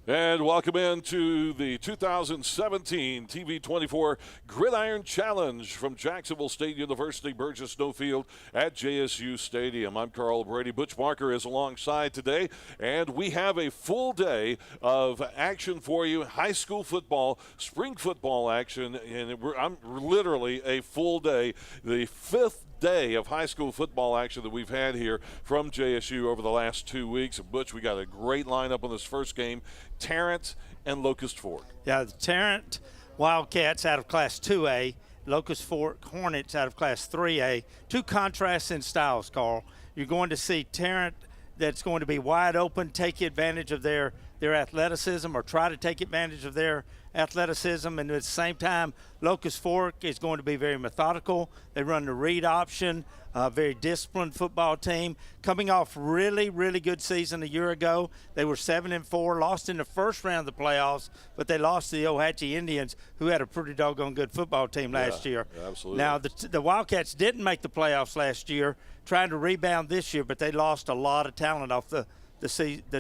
And welcome into the 2017 TV24 Gridiron Challenge from Jacksonville State University, Burgess Snowfield at JSU Stadium. I'm Carl Brady. Butch Marker is alongside today, and we have a full day of action for you. High school football, spring football action, and I'm literally a full day. The fifth day of high school football action that we've had here from JSU over the last 2 weeks. Butch, we got a great lineup on this first game. Tarrant and Locust Fork. Yeah, the Tarrant Wildcats out of Class 2A, Locust Fork Hornets out of Class 3A. Two contrasts in styles, Carl. You're going to see Tarrant that's going to be wide open, take advantage of their athleticism, or try to take advantage of their athleticism, and at the same time, Locust Fork is going to be very methodical. They run the read option, very disciplined football team. Coming off really, really good season a year ago. They were 7-4, lost in the first round of the playoffs, but they lost to the Ohatchee Indians, who had a pretty doggone good football team last year. Absolutely. Now, the Wildcats didn't make the playoffs last year, trying to rebound this year, but they lost a lot of talent off the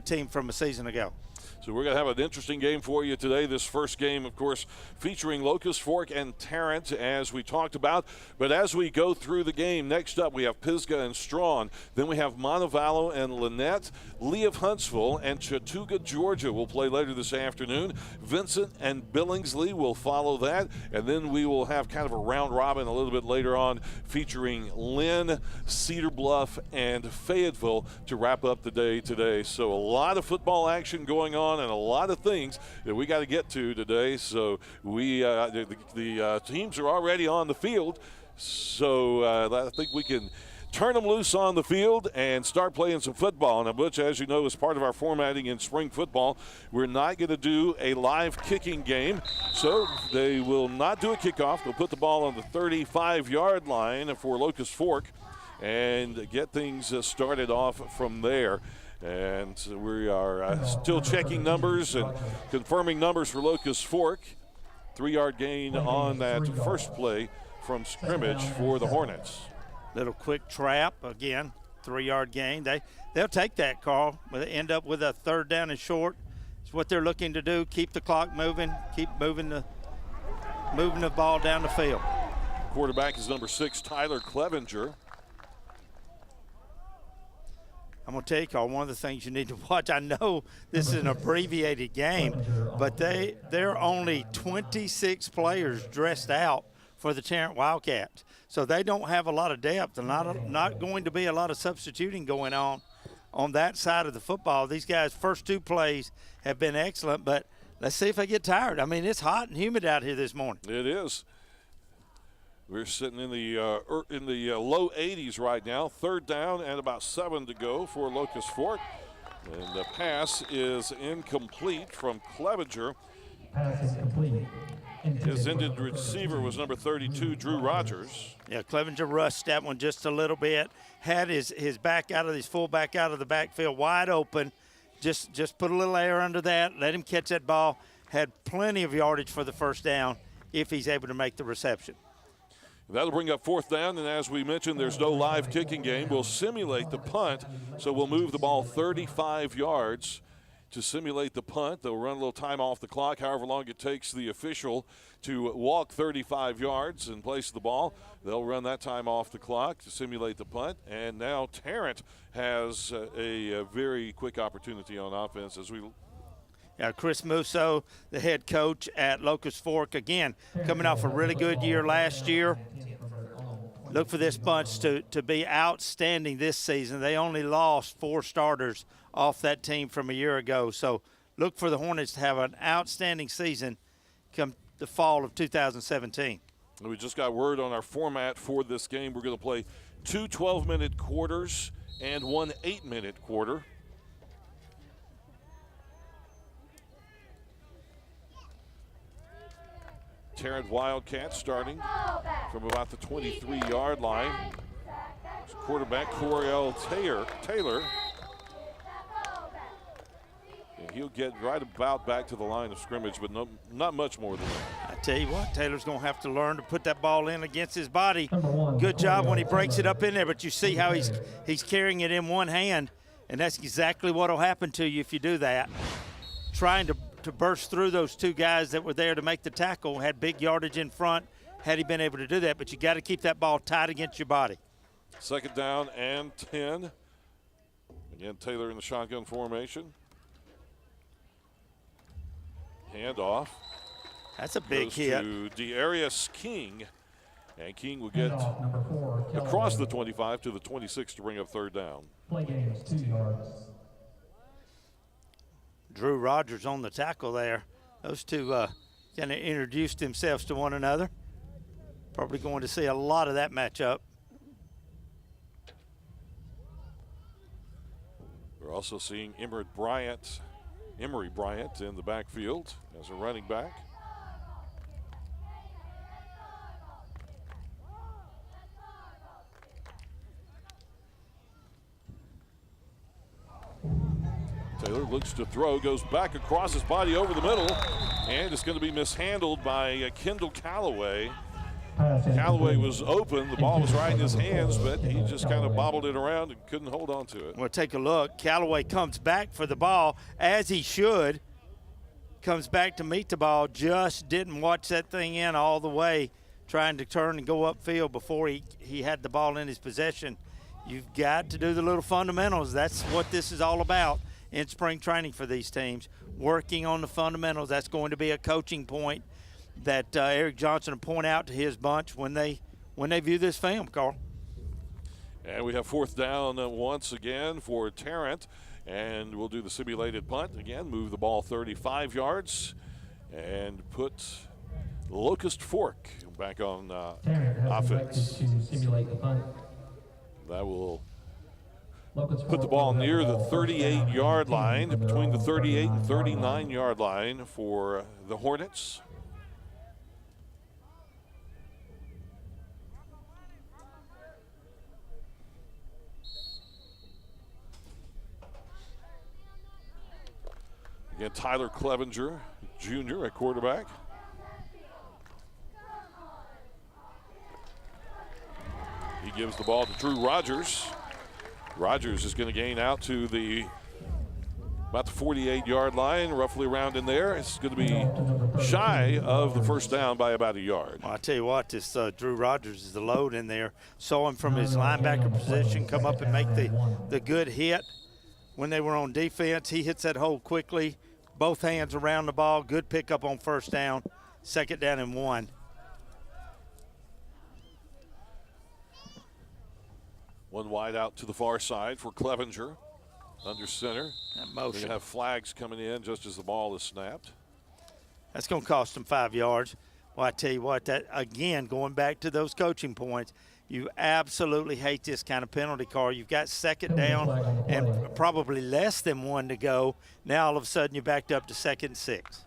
team from a season ago. So we're going to have an interesting game for you today. This first game, of course, featuring Locust Fork and Tarrant, as we talked about. But as we go through the game, next up we have Pisgah and Strawn. Then we have Montevallo and Lynette. Lee of Huntsville and Chattooga, Georgia will play later this afternoon. Vincent and Billingsley will follow that. And then we will have kind of a round robin a little bit later on featuring Lynn, Cedar Bluff, and Fayetteville to wrap up the day today. So a lot of football action going on, and a lot of things that we got to get to today. So the teams are already on the field. So I think we can turn them loose on the field and start playing some football. Now, Butch, as you know, as part of our formatting in spring football, we're not going to do a live kicking game. So they will not do a kickoff. They'll put the ball on the 35-yard line for Locust Fork and get things started off from there. And we are still checking numbers and confirming numbers for Locust Fork. 3-yard gain on that first play from scrimmage for the Hornets. Little quick trap, again, 3-yard gain. They'll take that, Carl. They end up with a third down and short. It's what they're looking to do, keep the clock moving, keep moving the ball down the field. Quarterback is number 6, Tyler Clevenger. I'm going to tell you, Carl, one of the things you need to watch, I know this is an abbreviated game, but there are only 26 players dressed out for the Tarrant Wildcats. So they don't have a lot of depth, and not going to be a lot of substituting going on that side of the football. These guys' first 2 plays have been excellent, but let's see if they get tired. I mean, it's hot and humid out here this morning. It is. We're sitting in the low 80s right now. 3rd down and about 7 to go for Locust Fork. And the pass is incomplete from Clevenger. Pass is complete. His intended receiver was number 32, Drew Rogers. Yeah, Clevenger rushed that one just a little bit. Had his fullback out of the backfield wide open. Just put a little air under that, let him catch that ball. Had plenty of yardage for the first down if he's able to make the reception. That'll bring up 4th down, and as we mentioned, there's no live kicking game. We'll simulate the punt, so we'll move the ball 35 yards to simulate the punt. They'll run a little time off the clock, however long it takes the official to walk 35 yards and place the ball. They'll run that time off the clock to simulate the punt, and now Tarrant has a very quick opportunity on offense as we Chris Musso, the head coach at Locust Fork, again, coming off a really good year last year. Look for this bunch to be outstanding this season. They only lost 4 starters off that team from a year ago. So look for the Hornets to have an outstanding season come the fall of 2017. We just got word on our format for this game. We're going to play 2 12-minute quarters and 1 8-minute quarter. Tarrant Wildcats starting from about the 23-yard line. Quarterback Coriel Taylor. And he'll get right about back to the line of scrimmage, but not much more than that. I tell you what, Taylor's going to have to learn to put that ball in against his body. Good job when he breaks it up in there, but you see how he's carrying it in one hand, and that's exactly what will happen to you if you do that. trying to burst through those two guys that were there to make the tackle, had big yardage in front, had he been able to do that. But you got to keep that ball tight against your body. 2nd down and 10. Again, Taylor in the shotgun formation. Handoff. That's a big Goes hit. to Darius King. And King will get Handoff, number 4, across the Callaway. 25 to the 26 to bring up 3rd down. Play games, 2 yards. Drew Rogers on the tackle there. Those two kind of introduced themselves to one another. Probably going to see a lot of that matchup. We're also seeing Emory Bryant in the backfield as a running back. Taylor looks to throw, goes back across his body over the middle, and it's going to be mishandled by Kendall Callaway. Callaway was open, the ball was right in his hands, but he just kind of bobbled it around and couldn't hold on to it. We'll take a look. Callaway comes back for the ball, as he should. Comes back to meet the ball, just didn't watch that thing in all the way, trying to turn and go upfield before he had the ball in his possession. You've got to do the little fundamentals. That's what this is all about in spring training for these teams, working on the fundamentals. That's going to be a coaching point that Eric Johnson will point out to his bunch when they view this film, Carl. And we have 4th down once again for Tarrant, and we'll do the simulated punt again, move the ball 35 yards, and put Locust Fork back on Tarrant has offense. elected to simulate the punt. That will Locust put the Fork ball will have near the ball first down 38-yard and line, 10 from between the their own 38 and 39 39-yard line for the Hornets. Again, Tyler Clevenger, Jr. at quarterback. He gives the ball to Drew Rogers. Rogers is going to gain out to about the 48-yard line, roughly around in there. It's going to be shy of the 1st down by about a yard. Well, I tell you what, this Drew Rogers is the load in there. Saw him from his linebacker position come up and make the good hit. When they were on defense, he hits that hole quickly, both hands around the ball, good pickup on 1st down, 2nd down and 1. One wide out to the far side for Clevenger, under center. That They're motion. going to have flags coming in just as the ball is snapped. That's going to cost them 5 yards. Well, I tell you what, that again, going back to those coaching points, you absolutely hate this kind of penalty call. You've got 2nd down and probably less than 1 to go. Now all of a sudden you're backed up to 2nd and 6.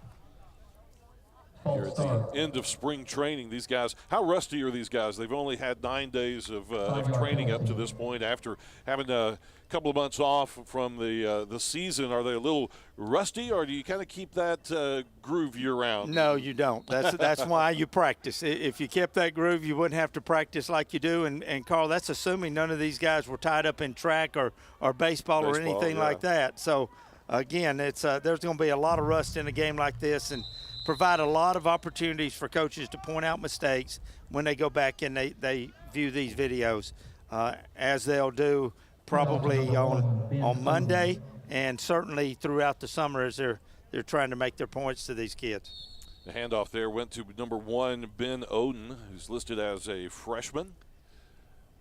Here at the end of spring training, these guys, how rusty are these guys? They've only had 9 days of training up to this point after having a couple of months off from the season. Are they a little rusty, or do you kind of keep that groove year-round? No, you don't. That's why you practice. If you kept that groove, you wouldn't have to practice like you do. And Carl, that's assuming none of these guys were tied up in track or baseball or anything like that. So, again, it's there's going to be a lot of rust in a game like this, and provide a lot of opportunities for coaches to point out mistakes when they go back and they view these videos, as they'll do probably on Monday and certainly throughout the summer as they're trying to make their points to these kids. The handoff there went to number 1, Ben Oden, who's listed as a freshman.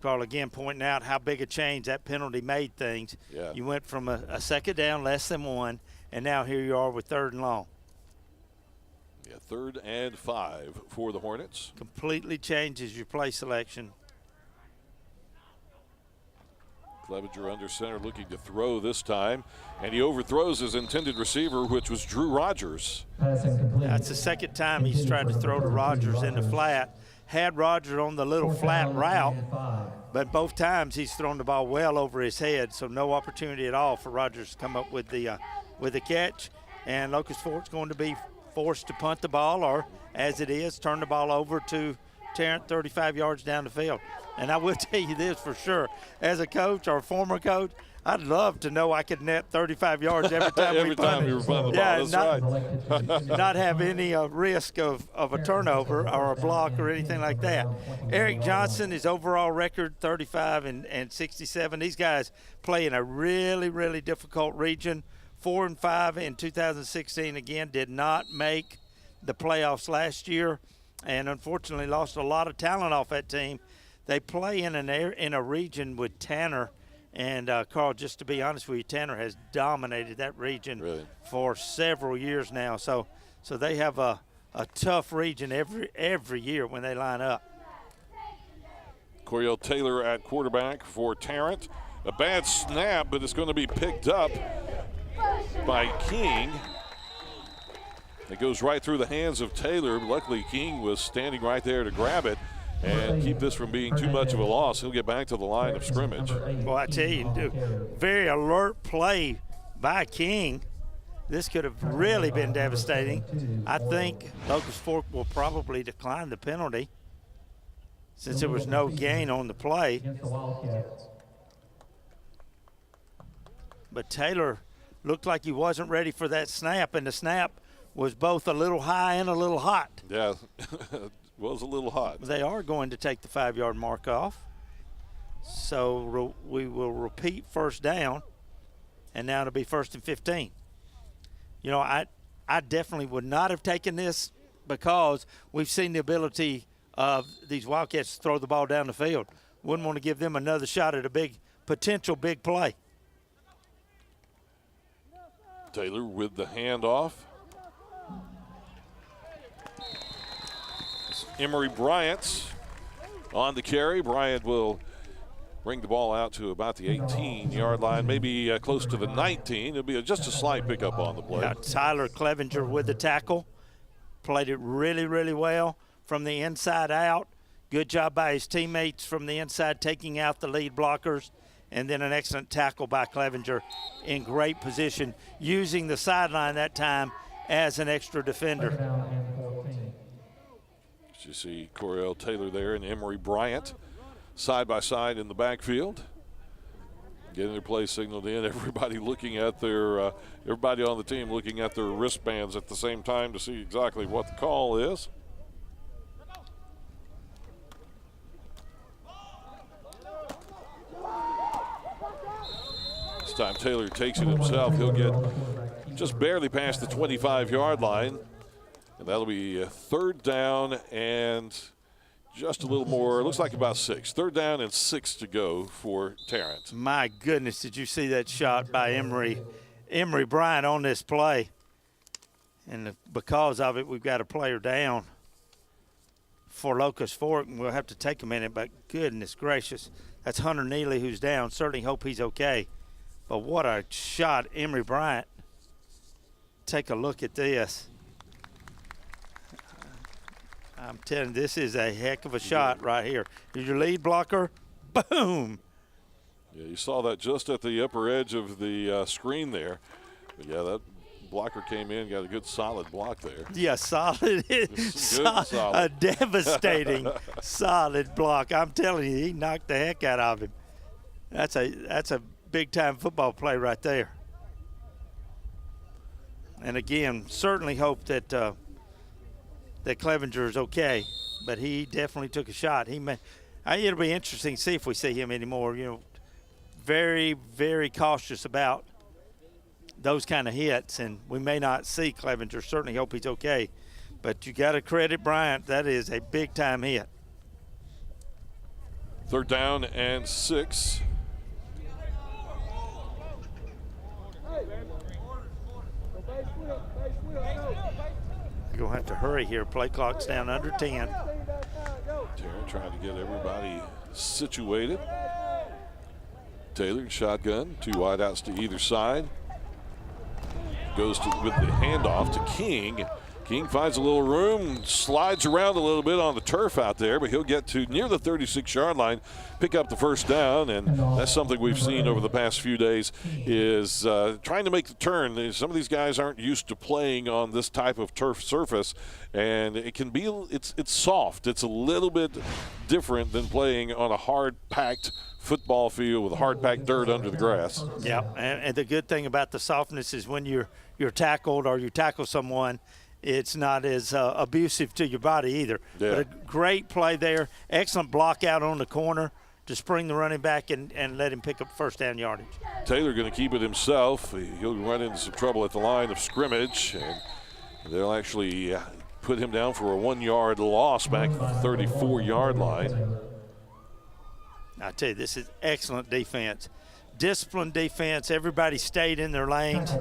Carl, again, pointing out how big a change that penalty made things. Yeah. You went from a 2nd down, less than 1, and now here you are with 3rd and long. Yeah, 3rd and 5 for the Hornets. Completely changes your play selection. Clevenger under center looking to throw this time, and he overthrows his intended receiver, which was Drew Rogers. Passing complete. That's the 2nd time he's tried to throw to Rogers in the flat. Had Rogers on the little flat route, but both times he's thrown the ball well over his head, so no opportunity at all for Rogers to come up with the catch. And Locust Fork's going to be forced to punt the ball, or as it is, turn the ball over to Tarrant 35 yards down the field. And I will tell you this for sure, as a coach or former coach, I'd love to know I could net 35 yards every time every time you were punting the ball. That's right. Not have any risk of a turnover or a block or anything like that. Eric Johnson, his overall record 35 and 67. These guys play in a really, really difficult region. 4-5 in 2016. Again, did not make the playoffs last year, and unfortunately lost a lot of talent off that team. They play in a region with Tanner. And, Carl, just to be honest with you, Tanner has dominated that region for several years now. So they have a tough region every year when they line up. Coriel Taylor at quarterback for Tarrant. A bad snap, but it's going to be picked up by King. It goes right through the hands of Taylor. Luckily, King was standing right there to grab it and keep this from being too much of a loss. He'll get back to the line of scrimmage. Well, I tell you, very alert play by King. This could have really been devastating. I think Locust Fork will probably decline the penalty since there was no gain on the play. But Taylor looked like he wasn't ready for that snap, and the snap was both a little high and a little hot. Yeah. Was a little hot. They are going to take the 5-yard mark off. So we will repeat first down, and now it'll be 1st and 15. You know, I definitely would not have taken this because we've seen the ability of these Wildcats to throw the ball down the field. Wouldn't want to give them another shot at a potential big play. Taylor with the handoff. Emory Bryant on the carry. Bryant will bring the ball out to about the 18-yard line, maybe close to the 19. It'll be just a slight pickup on the play. Now, Tyler Clevenger with the tackle. Played it really, really well from the inside out. Good job by his teammates from the inside taking out the lead blockers. And then an excellent tackle by Clevenger in great position, using the sideline that time as an extra defender. You see Coriel Taylor there and Emory Bryant side by side in the backfield. Getting their play signaled in. Everybody looking at their, everybody on the team looking at their wristbands at the same time to see exactly what the call is. This time Taylor takes it himself. He'll get just barely past the 25-yard line. And that'll be 3rd down and just a little more. Looks like about 6. 3rd down and 6 to go for Tarrant. My goodness, did you see that shot by Emory Bryant on this play? And because of it, we've got a player down for Locust Fork, and we'll have to take a minute, but goodness gracious. That's Hunter Neely who's down. Certainly hope he's okay. But what a shot, Emory Bryant. Take a look at this. I'm telling you, this is a heck of a shot right here. Here's your lead blocker. Boom. Yeah, you saw that just at the upper edge of the screen there. But, yeah, that blocker came in, got a good solid block there. Yeah, solid. A devastating solid block. I'm telling you, he knocked the heck out of him. That's a big-time football play right there. And, again, certainly hope that that Clevenger is okay, but he definitely took a shot. It'll be interesting to see if we see him anymore. You know, very, very cautious about those kind of hits, and we may not see Clevenger. Certainly hope he's okay, but you got to credit Bryant. That is a big-time hit. 3rd down and 6. You're going to have to hurry here. Play clock's down under 10. Tarrant trying to get everybody situated. Taylor shotgun, 2 wideouts to either side. Goes with the handoff to King. King finds a little room, slides around a little bit on the turf out there, but he'll get to near the 36-yard line, pick up the first down, and that's something we've seen over the past few days is trying to make the turn. Some of these guys aren't used to playing on this type of turf surface, and it can be it's soft. It's a little bit different than playing on a hard-packed football field with hard-packed dirt under the grass. Yeah, and the good thing about the softness is when you're tackled or you tackle someone, it's not as abusive to your body either. Yeah. But a great play there. Excellent block out on the corner to spring the running back and let him pick up first down yardage. Taylor going to keep it himself. He'll run into some trouble at the line of scrimmage, and they'll actually put him down for a 1-yard loss back at the 34-yard line. I tell you, this is excellent defense. Disciplined defense. Everybody stayed in their lanes.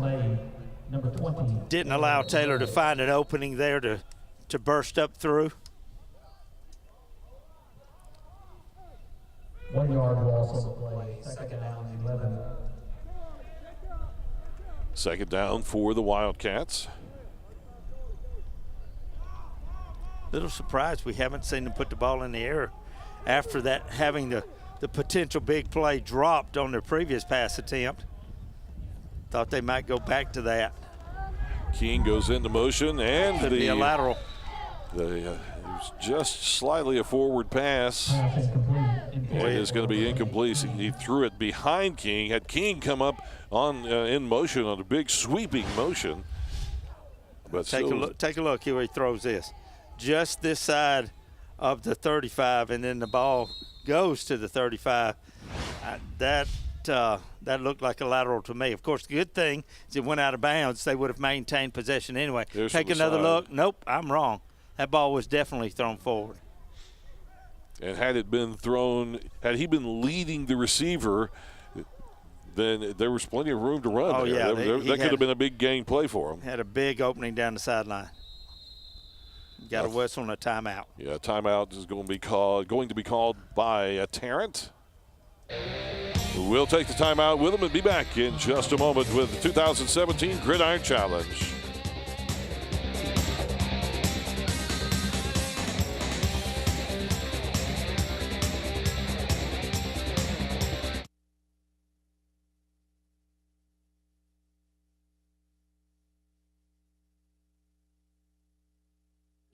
Number 20. Didn't allow Taylor to find an opening there to burst up through. 1 yard loss on the play. Second down, 11. Second down for the Wildcats. Little surprised we haven't seen them put the ball in the air after that, having the potential big play dropped on their previous pass attempt. Thought they might go back to that. King goes into motion, and Could be a lateral. It was just slightly a forward pass. Pass incomplete. It is going to be incomplete. He threw it behind King. Had King come up on in motion on a big sweeping motion. But Take a look here where he throws this. Just this side of the 35, and then the ball goes to the 35. That looked like a lateral to me. Of course, the good thing is it went out of bounds. They would have maintained possession anyway. Take another look. Nope, I'm wrong. That ball was definitely thrown forward. And had he been leading the receiver, then there was plenty of room to run. Oh, there. yeah. That could have been a big gain play for him. Had a big opening down the sideline. Got a whistle and a timeout. Yeah, timeout is going to be called by Tarrant. We'll take the timeout with them and be back in just a moment with the 2017 Gridiron Challenge.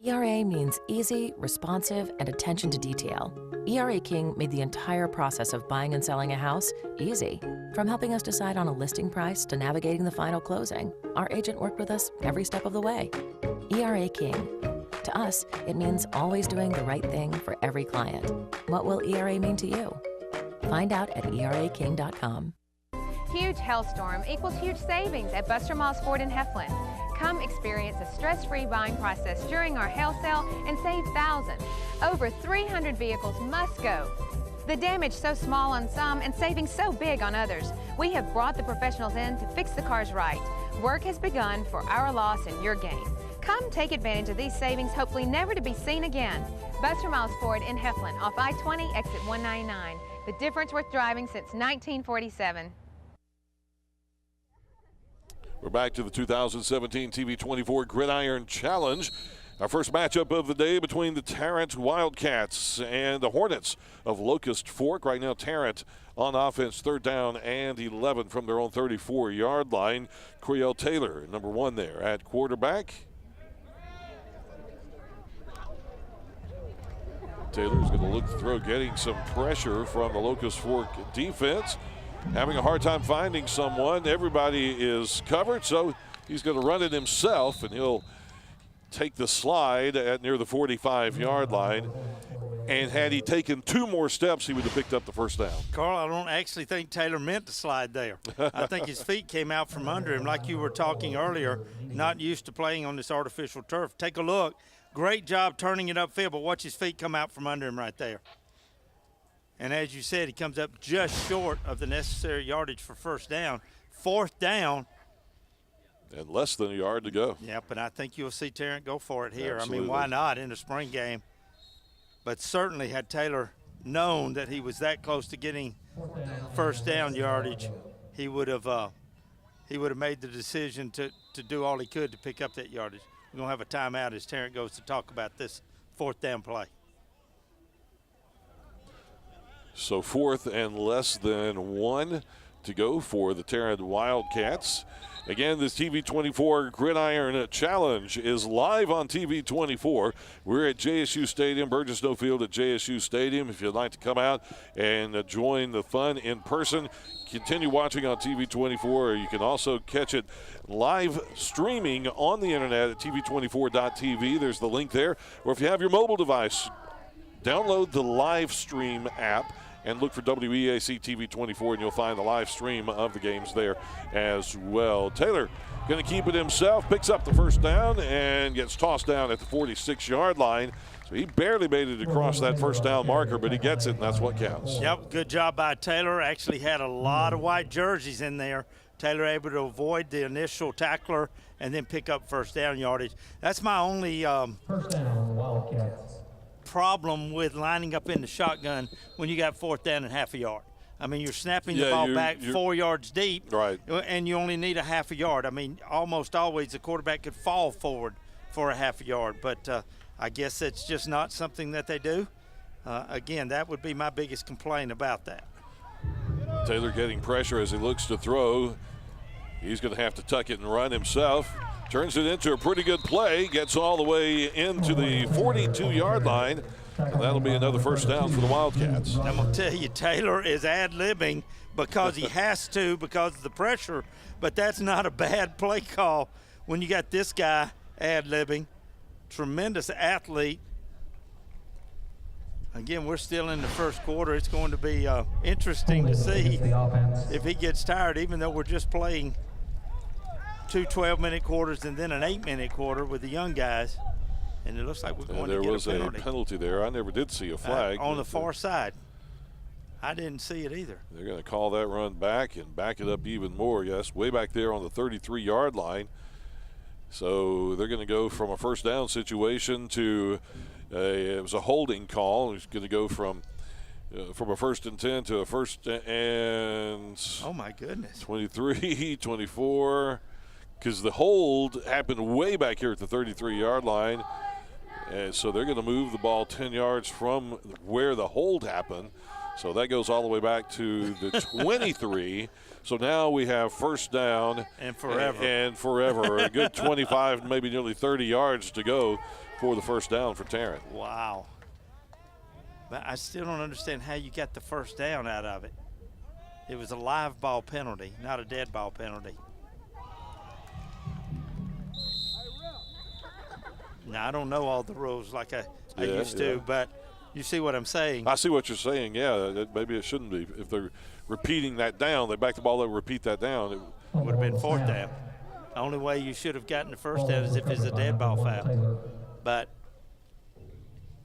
ERA means easy, responsive, and attention to detail. ERA King made the entire process of buying and selling a house easy. From helping us decide on a listing price to navigating the final closing, our agent worked with us every step of the way. ERA King. To us, it means always doing the right thing for every client. What will ERA mean to you? Find out at eraking.com. Huge hailstorm equals huge savings at Buster Miles Ford in Heflin. Come experience a stress-free buying process during our hail sale and save thousands. Over 300 vehicles must go. The damage so small on some and saving so big on others. We have brought the professionals in to fix the cars right. Work has begun for our loss and your gain. Come take advantage of these savings, hopefully never to be seen again. Buster Miles Ford in Heflin off I-20 exit 199. The difference worth driving since 1947. We're back to the 2017 TV24 Gridiron Challenge. Our first matchup of the day between the Tarrant Wildcats and the Hornets of Locust Fork. Right now, Tarrant on offense, third down and 11 from their own 34-yard line. Creole Taylor, number 1 there at quarterback. Taylor's going to look to throw, getting some pressure from the Locust Fork defense. Having a hard time finding someone. Everybody is covered, so he's going to run it himself, and he'll take the slide at near the 45-yard line. And had he taken 2 more steps, he would have picked up the first down. Carl, I don't actually think Taylor meant to slide there. I think his feet came out from under him like you were talking earlier, not used to playing on this artificial turf. Take a look. Great job turning it upfield, but watch his feet come out from under him right there. And as you said, he comes up just short of the necessary yardage for first down. Fourth down. And less than a yard to go. Yep, and I think you'll see Tarrant go for it here. Absolutely. I mean, why not in a spring game? But certainly had Taylor known that he was that close to getting first down yardage, he would have made the decision to do all he could to pick up that yardage. We're going to have a timeout as Tarrant goes to talk about this 4th down play. So 4th and less than 1 to go for the Tarrant Wildcats. Again, this TV24 Gridiron Challenge is live on TV24. We're at JSU Stadium, Burgess Snow Field at JSU Stadium. If you'd like to come out and join the fun in person, continue watching on TV24, or you can also catch it live streaming on the internet at tv24.tv. There's the link there. Or if you have your mobile device, download the live stream app and look for WEAC TV24, and you'll find the live stream of the games there as well. Taylor going to keep it himself, picks up the first down, and gets tossed down at the 46-yard line. So he barely made it across that first down marker, but he gets it, and that's what counts. Yep, good job by Taylor. Actually had a lot of white jerseys in there. Taylor able to avoid the initial tackler and then pick up first down yardage. That's my only First down, Wildcats. problem with lining up in the shotgun when you got 4th down and half a yard. I mean, you're snapping the ball back 4 yards deep, right, and you only need a half a yard. I mean, almost always the quarterback could fall forward for a half a yard, but I guess it's just not something that they do. Again, that would be my biggest complaint about that. Taylor getting pressure as he looks to throw. He's going to have to tuck it and run himself. Turns it into a pretty good play, gets all the way into the 42-yard line, and that'll be another first down for the Wildcats. I'm going to tell you, Taylor is ad-libbing because he has to because of the pressure, but that's not a bad play call when you got this guy ad-libbing. Tremendous athlete. Again, we're still in the first quarter. It's going to be interesting to see if he gets tired, even though we're just playing 2 12-minute quarters and then an 8-minute quarter with the young guys. And it looks like we're going to get a penalty. There was a penalty there. I never did see a flag. On the far side. I didn't see it either. They're going to call that run back and back it up even more. Yes, way back there on the 33-yard line. So they're going to go from a first down situation to it was a holding call. It's going to go from a 1st and 10 to a 1st and oh my goodness, 23, 24, because the hold happened way back here at the 33-yard line. And so they're going to move the ball 10 yards from where the hold happened. So that goes all the way back to the 23. So now we have first down. And forever. And forever. A good 25, maybe nearly 30 yards to go for the first down for Tarrant. Wow. But I still don't understand how you got the first down out of it. It was a live ball penalty, not a dead ball penalty. Now, I don't know all the rules like I used to, but you see what I'm saying. I see what you're saying, yeah. Maybe it shouldn't be. If they're repeating that down, they back the ball over, repeat that down. It would have been 4th down. The only way you should have gotten the first down is if it's a dead ball foul. But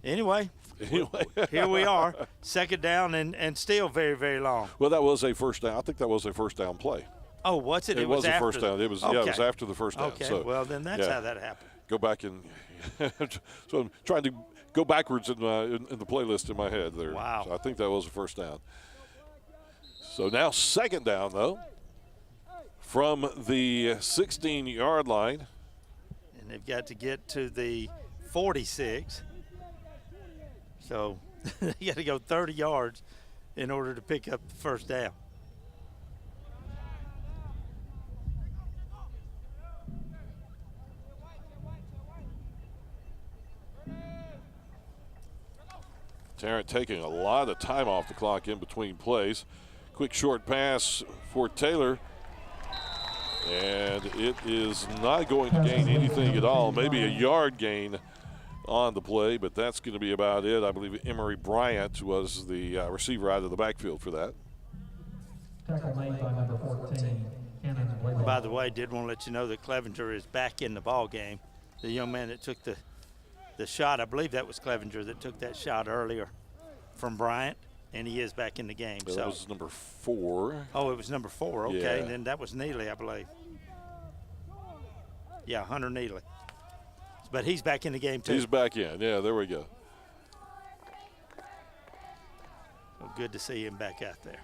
anyway, here we are, 2nd down and still very, very long. Well, that was a first down. I think that was a first down play. Oh, what's it? It was a first down. It was, okay. Yeah, it was after the first down. Okay, so, well, then that's how that happened. Go back and so I'm trying to go backwards in the playlist in my head there. Wow. So I think that was a first down. So now 2nd down, though, from the 16-yard line. And they've got to get to the 46. So you got to go 30 yards in order to pick up the first down. Tarrant taking a lot of time off the clock in between plays. Quick short pass for Taylor. And it is not going to gain anything at all. Maybe a yard gain on the play, but that's going to be about it. I believe Emory Bryant was the receiver out of the backfield for that. Tackle made by number 14. By the way, did want to let you know that Clevenger is back in the ball game. The young man that took the shot, I believe that was Clevenger that took that shot earlier from Bryant, and he is back in the game. That so was number 4. Oh, it was number 4. Okay, Yeah. and then that was Neely, I believe. Yeah, Hunter Neely. But he's back in the game too. He's back in. Yeah, there we go. Well, good to see him back out there.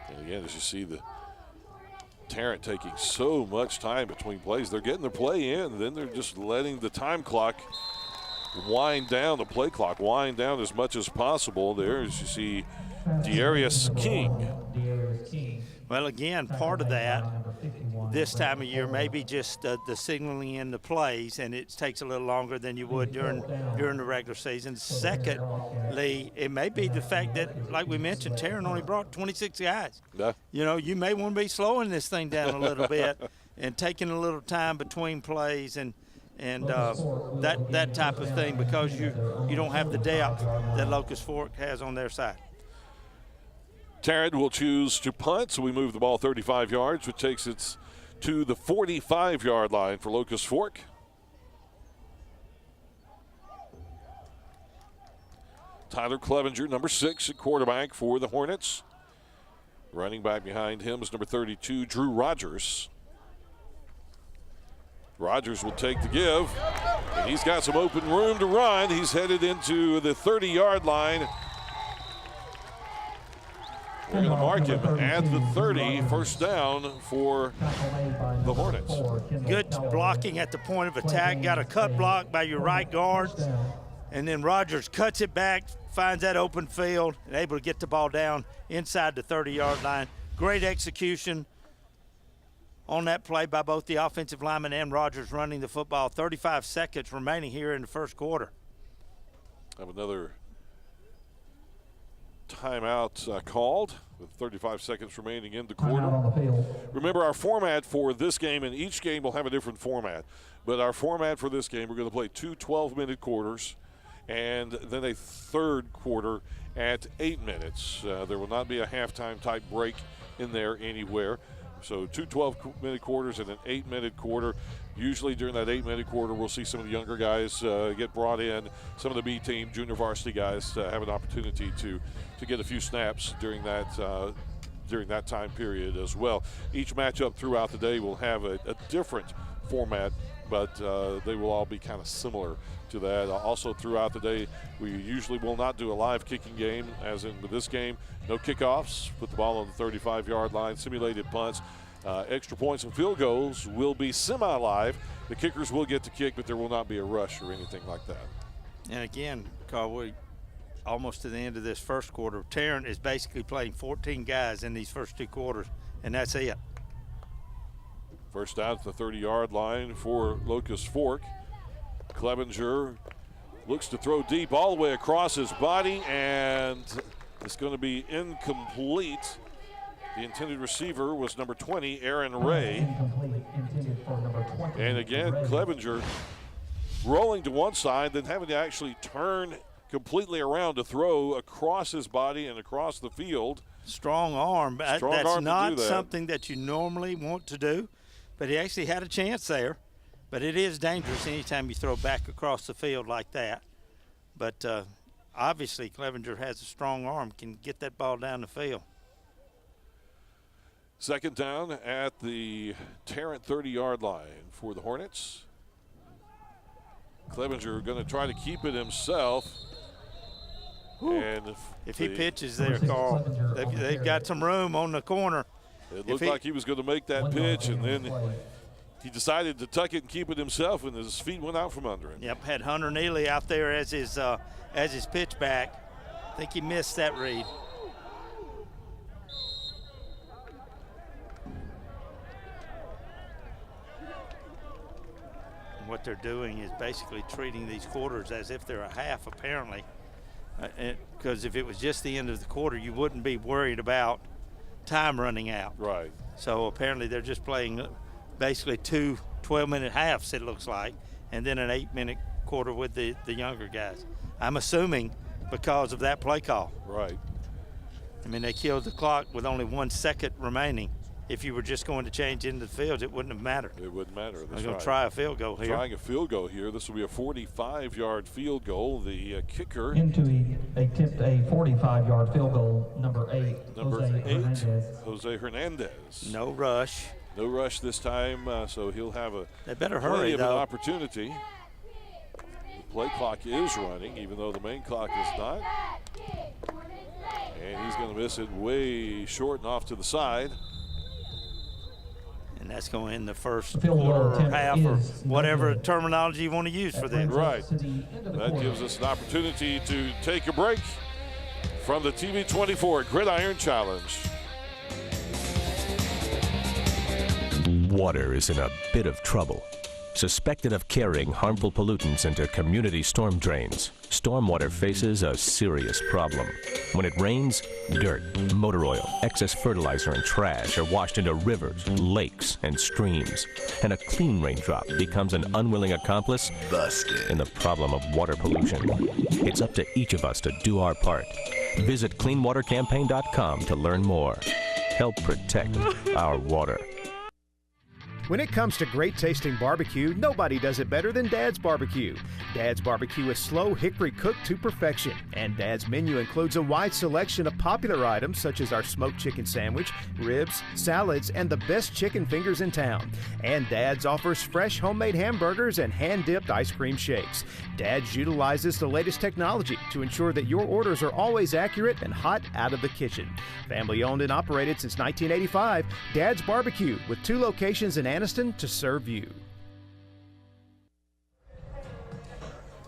And again, as you see the Tarrant taking so much time between plays. They're getting their play in, then they're just letting the time clock wind down, the play clock wind down as much as possible. There, as you see, Darius King. Well, again, part of that this time of year may be just the signaling in the plays, and it takes a little longer than you would during the regular season. Secondly, it may be the fact that, like we mentioned, Tarrant only brought 26 guys. Yeah. You know, you may want to be slowing this thing down a little bit and taking a little time between plays and that type of thing, because you don't have the depth that Locust Fork has on their side. Tarrant will choose to punt, so we move the ball 35 yards, which takes it to the 45-yard line for Locust Fork. Tyler Clevenger, number 6 at quarterback for the Hornets. Running back behind him is number 32, Drew Rogers. Rogers will take the give, and he's got some open room to run. He's headed into the 30-yard line. We're going to mark him at the 30, first down for the Hornets. Good blocking at the point of attack. Got a cut block by your right guard, and then Rogers cuts it back, finds that open field, and able to get the ball down inside the 30-yard line. Great execution on that play by both the offensive lineman and Rogers running the football. 35 seconds remaining here in the first quarter. Have another timeout called with 35 seconds remaining in the quarter. Remember, our format for this game, and each game will have a different format, but our format for this game, we're going to play 2 12-minute quarters and then a third quarter at 8 minutes. There will not be a halftime type break in there anywhere. So 2 12-minute quarters and an 8-minute quarter. Usually during that 8-minute quarter, we'll see some of the younger guys get brought in. Some of the B team, junior varsity guys have an opportunity to get a few snaps during that time period as well. Each matchup throughout the day will have a different format, but they will all be kind of similar to that. Also throughout the day, we usually will not do a live kicking game, as in with this game. No kickoffs, put the ball on the 35-yard line, simulated punts. Extra points and field goals will be semi-live. The kickers will get to kick, but there will not be a rush or anything like that. And again, Carl, we're almost to the end of this first quarter. Tarrant is basically playing 14 guys in these first 2 quarters, and that's it. First down at the 30-yard line for Locust Fork. Clevenger looks to throw deep all the way across his body, and it's going to be incomplete. The intended receiver was number 20, Aaron Ray. And again, Clevenger rolling to one side, then having to actually turn completely around to throw across his body and across the field. Strong arm. Strong That's arm not that. something that you normally want to do, but he actually had a chance there. But it is dangerous anytime you throw back across the field like that. But obviously Clevenger has a strong arm, can get that ball down the field. Second down at the Tarrant 30-yard line for the Hornets. Clevenger going to try to keep it himself. And if he pitches there, Carl, they've got some room on the corner. It looked like he was going to make that pitch, and then he decided to tuck it and keep it himself, and his feet went out from under him. Yep, had Hunter Neely out there as his pitch back. I think he missed that read. And what they're doing is basically treating these quarters as if they're a half, apparently. Because if it was just the end of the quarter, you wouldn't be worried about time running out. Right. So apparently they're just playing basically 2 12-minute halves, it looks like, and then an 8-minute quarter with the younger guys. I'm assuming because of that play call. Right. I mean, they killed the clock with only 1 second remaining. If you were just going to change into the field, it wouldn't have mattered. It wouldn't matter. They're going to try a field goal here. Trying a field goal here. This will be a 45-yard field goal. The kicker. Into attempt a 45-yard field goal, number 8, Jose Hernandez. No rush. No rush this time, so he'll have They better plenty hurry, of though. an opportunity. The play clock is running, even though the main clock is not. And he's going to miss it way short and off to the side. And that's going in the first Field goal quarter or attempt half or is whatever no good. terminology you want to use for them. Right. To the end of the That quarter. gives us an opportunity to take a break from the TV24 Gridiron Challenge. Water is in a bit of trouble. Suspected of carrying harmful pollutants into community storm drains, stormwater faces a serious problem. When it rains, dirt, motor oil, excess fertilizer, and trash are washed into rivers, lakes, and streams. And a clean raindrop becomes an unwilling accomplice in the problem of water pollution. It's up to each of us to do our part. Visit cleanwatercampaign.com to learn more. Help protect our water. When it comes to great tasting barbecue, nobody does it better than Dad's Barbecue. Dad's Barbecue is slow hickory cooked to perfection, and Dad's menu includes a wide selection of popular items such as our smoked chicken sandwich, ribs, salads, and the best chicken fingers in town. And Dad's offers fresh homemade hamburgers and hand-dipped ice cream shakes. Dad's utilizes the latest technology to ensure that your orders are always accurate and hot out of the kitchen. Family owned and operated since 1985, Dad's Barbecue with 2 locations in Anniston to serve you.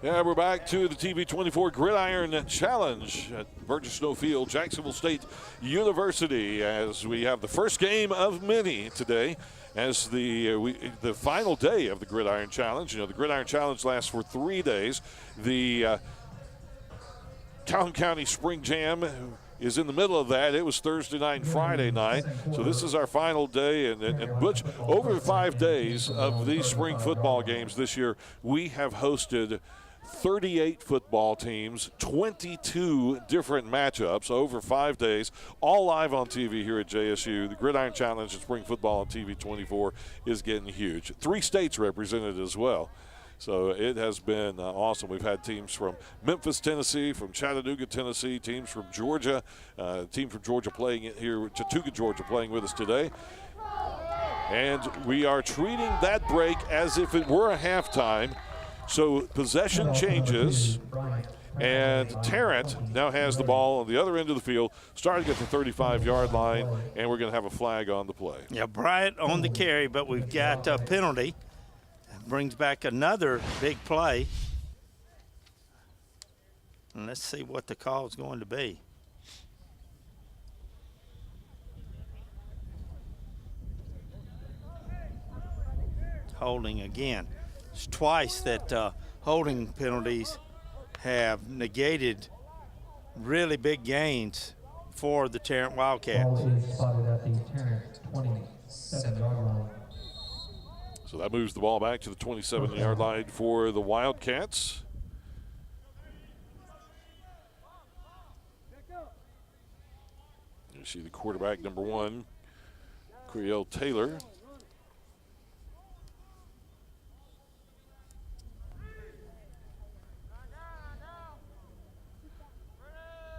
Yeah, we're back to the TV24 Gridiron Challenge at Burgess Snowfield, Jacksonville State University, as we have the first game of many today as the final day of the Gridiron Challenge. You know, the Gridiron Challenge lasts for 3 days. The Calhoun County Spring Jam is in the middle of that. It was Thursday night and Friday night. So this is our final day. And Butch, over 5 days of these spring football games this year, we have hosted 38 football teams, 22 different matchups over 5 days, all live on TV here at JSU. The Gridiron Challenge and spring football on TV24 is getting huge. 3 states represented as well. So it has been awesome. We've had teams from Memphis, Tennessee, from Chattanooga, Tennessee, teams from Georgia, team from Georgia playing it here, Chattooga, Georgia playing with us today. And we are treating that break as if it were a halftime. So possession changes, and Tarrant now has the ball on the other end of the field, starting at the 35-yard line, and we're going to have a flag on the play. Yeah, Bryant on the carry, but we've got a penalty. Brings back another big play. And let's see what the call is going to be. Holding again. It's twice that holding penalties have negated really big gains for the Tarrant Wildcats. Ball is spotted at the Tarrant 27-yard line. So that moves the ball back to the 27-yard line for the Wildcats. You see the quarterback, number 1, Creole Taylor.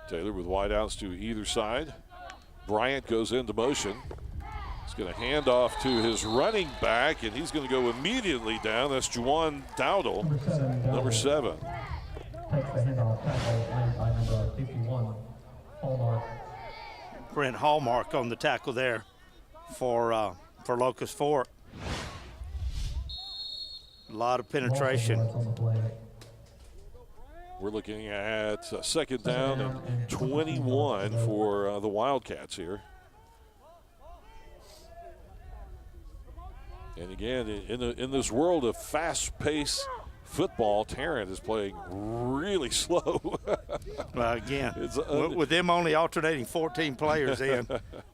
Taylor with wideouts to either side. Bryant goes into motion. He's going to hand off to his running back, and he's going to go immediately down. That's Juwan Dowdle, number 7. Takes the handoff tackle made by number 51, Hallmark. Brent Hallmark on the tackle there for Locust Fork. A lot of penetration. On the play. We're looking at second down and 21 for the Wildcats here. And again, in this world of fast-paced football, Tarrant is playing really slow. Well, again, with them only alternating 14 players in,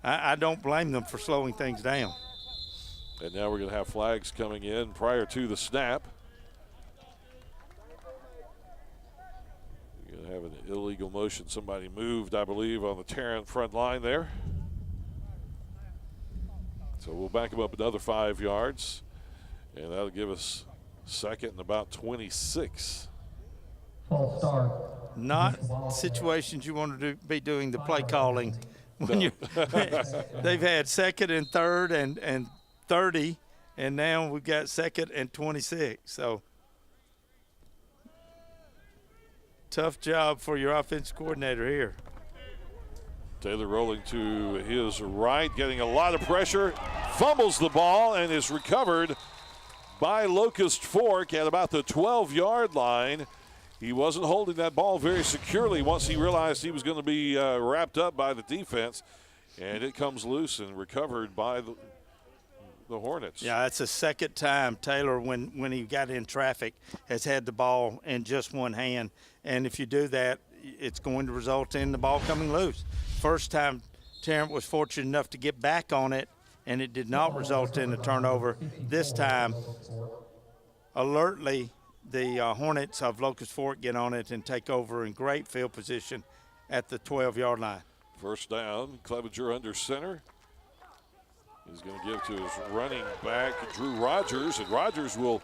I don't blame them for slowing things down. And now we're going to have flags coming in prior to the snap. We're going to have an illegal motion. Somebody moved, I believe, on the Tarrant front line there. So we'll back him up another 5 yards, and that'll give us second and about 26. False start. Not situations you want to be doing the play calling when you they've had second and third and 30, and now we've got second and 26. So tough job for your offense coordinator here. Taylor rolling to his right, getting a lot of pressure, fumbles the ball and is recovered by Locust Fork at about the 12-yard line. He wasn't holding that ball very securely once he realized he was going to be wrapped up by the defense, and it comes loose and recovered by the Hornets. Yeah, that's the second time Taylor, when he got in traffic, has had the ball in just one hand. And if you do that, it's going to result in the ball coming loose. First time Tarrant was fortunate enough to get back on it, and it did not result in a turnover. This time, alertly, the Hornets of Locust Fork get on it and take over in great field position at the 12-yard line. First down, Clevenger under center. He's going to give to his running back, Drew Rogers, and Rogers will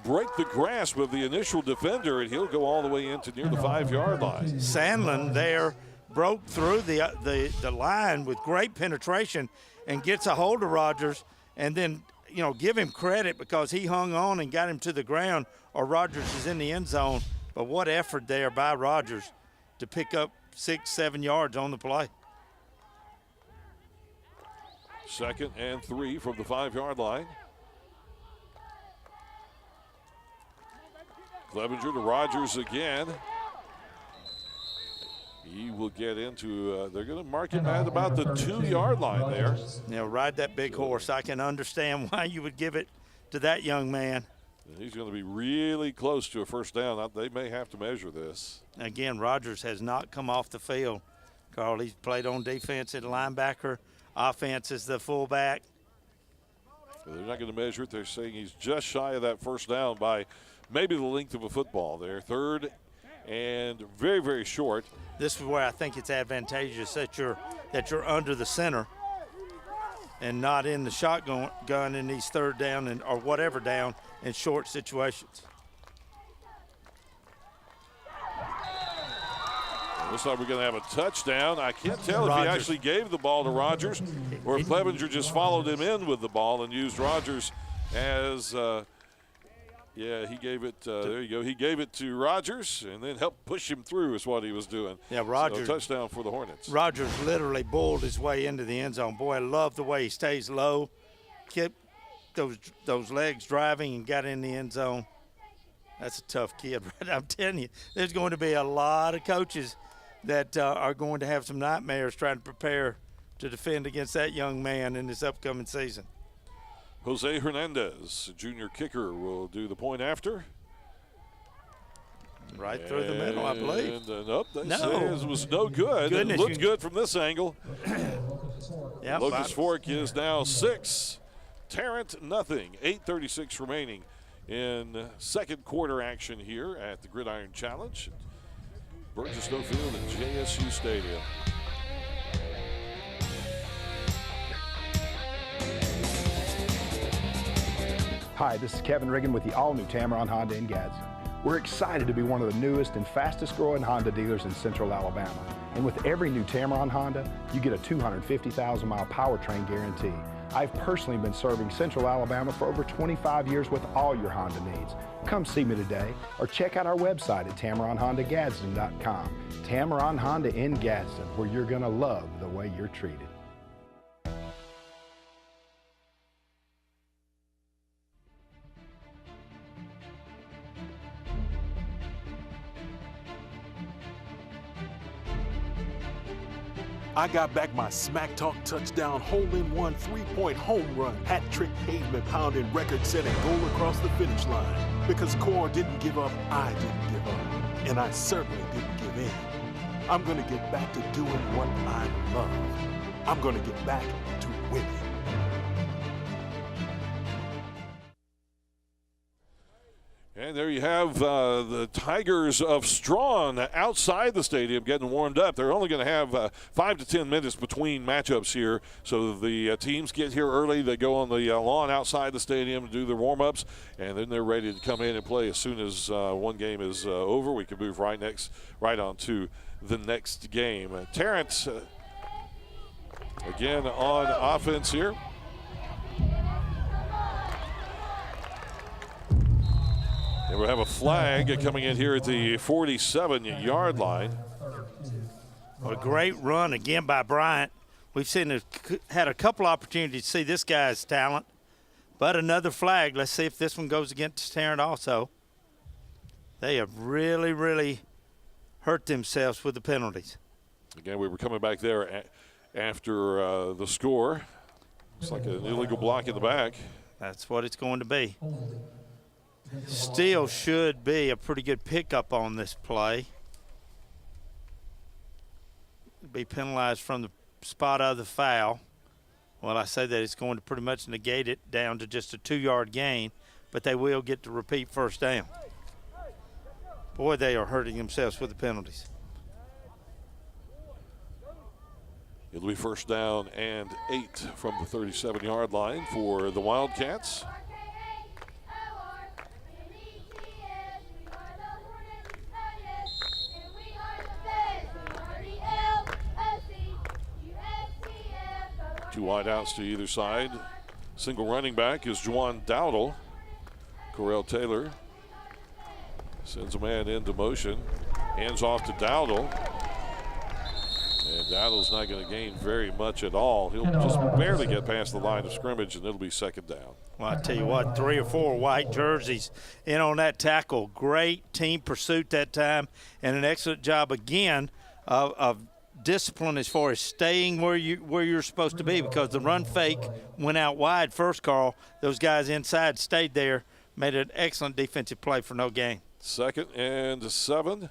break the grasp of the initial defender, and he'll go all the way into near the 5-yard line. Sandlin there broke through the line with great penetration and gets a hold of Rogers, and then, you know, give him credit because he hung on and got him to the ground, or Rogers is in the end zone. But what effort there by Rogers to pick up 6-7 yards on the play. 2nd and 3 from the 5-yard line. Clevenger to Rogers again. He will get into, they're going to mark him at about the 2-yard line there. You know, ride that big horse. I can understand why you would give it to that young man. He's going to be really close to a first down. They may have to measure this. Again, Rogers has not come off the field. Carl, he's played on defense at linebacker. Offense is the fullback. They're not going to measure it. They're saying he's just shy of that first down by maybe the length of a football there. 3rd and very, very short. This is where I think it's advantageous that you're under the center and not in the shotgun in these 3rd down or whatever down in short situations. Looks like we're going to have a touchdown. I can't tell if he actually gave the ball to Rogers or if Clevenger just followed him in with the ball and used Rogers as, he gave it, there you go. He gave it to Rogers and then helped push him through is what he was doing. Yeah, Rogers. So touchdown for the Hornets. Rogers literally bulled his way into the end zone. Boy, I love the way he stays low, kept those legs driving and got in the end zone. That's a tough kid. I'm telling you, there's going to be a lot of coaches that are going to have some nightmares trying to prepare to defend against that young man in this upcoming season. Jose Hernandez, junior kicker, will do the point after. Right through the middle, I believe. Nope, they say it was no good. It looked good from this angle. Yep, Locust Fork is now 6. Tarrant, nothing. 8:36 remaining in second quarter action here at the Gridiron Challenge. Burgess No Field at JSU Stadium. Hi, this is Kevin Riggin with the all-new Tarrant Honda in Gadsden. We're excited to be one of the newest and fastest growing Honda dealers in Central Alabama. And with every new Tarrant Honda, you get a 250,000-mile powertrain guarantee. I've personally been serving Central Alabama for over 25 years with all your Honda needs. Come see me today or check out our website at TarrantHondaGadsden.com. Tarrant Honda in Gadsden, where you're going to love the way you're treated. I got back my smack talk touchdown, hole-in-one, 3-point home run, hat-trick pavement pounding, record-setting goal across the finish line. Because Core didn't give up, I didn't give up. And I certainly didn't give in. I'm going to get back to doing what I love. I'm going to get back to winning. And there you have the Tigers of Strawn outside the stadium getting warmed up. They're only going to have 5 to 10 minutes between matchups here. So the teams get here early. They go on the lawn outside the stadium and do their warm-ups, and then they're ready to come in and play as soon as one game is over. We can move right on to the next game. Tarrant again on offense here. And we'll have a flag coming in here at the 47-yard line. A great run again by Bryant We've had a couple opportunities to see this guy's talent, but another flag. Let's see if this one goes against Tarrant also. They have really, really hurt themselves with the penalties. Again, we were coming back there after the score. It's like an illegal block in the back. That's what it's going to be. Still should be a pretty good pickup on this play. Be penalized from the spot of the foul. Well, I say that it's going to pretty much negate it down to just a 2-yard gain, but they will get to repeat first down. Boy, they are hurting themselves with the penalties. It'll be first down and 8 from the 37-yard line for the Wildcats. Two wide outs to either side. Single running back is Juwan Dowdle. Corell Taylor sends a man into motion. Hands off to Dowdle. And Dowdle's not going to gain very much at all. He'll just barely get past the line of scrimmage, and it'll be second down. Well, I tell you what, 3 or 4 white jerseys in on that tackle. Great team pursuit that time, and an excellent job again of discipline as far as staying where you're supposed to be, because the run fake went out wide first, Carl. Those guys inside stayed there, made an excellent defensive play for no gain. 2nd and 7.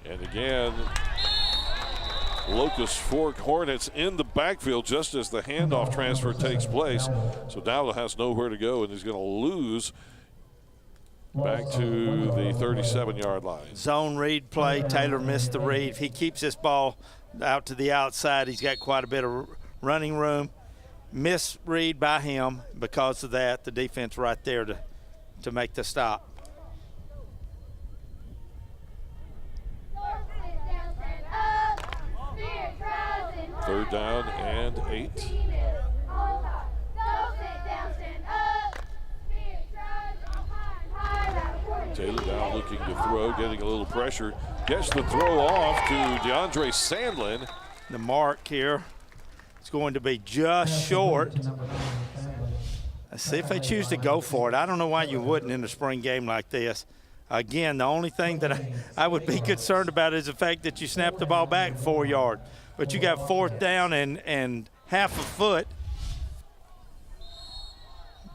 And again, Locust Fork Hornets in the backfield just as the handoff transfer takes place. So Dowdle has nowhere to go, and he's going to lose back to the 37-yard line. Zone read play. Taylor missed the read. If he keeps this ball out to the outside, he's got quite a bit of running room. Misread by him. Because of that, the defense right there to make the stop. Third down and 8. Taylor down looking to throw, getting a little pressure. Gets the throw off to DeAndre Sandlin. The mark here is going to be just short. Let's see if they choose to go for it. I don't know why you wouldn't in a spring game like this. Again, the only thing that I would be concerned about is the fact that you snap the ball back 4 yards. But you got 4th down and half a foot.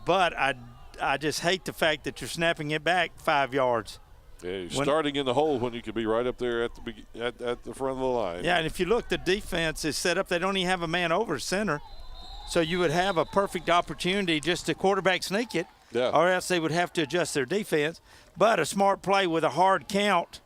But I just hate the fact that you're snapping it back 5 yards. Yeah, you're starting in the hole when you could be right up there at the front of the line. Yeah, and if you look, the defense is set up. They don't even have a man over center. So you would have a perfect opportunity just to quarterback sneak it. Yeah. Or else they would have to adjust their defense. But a smart play with a hard count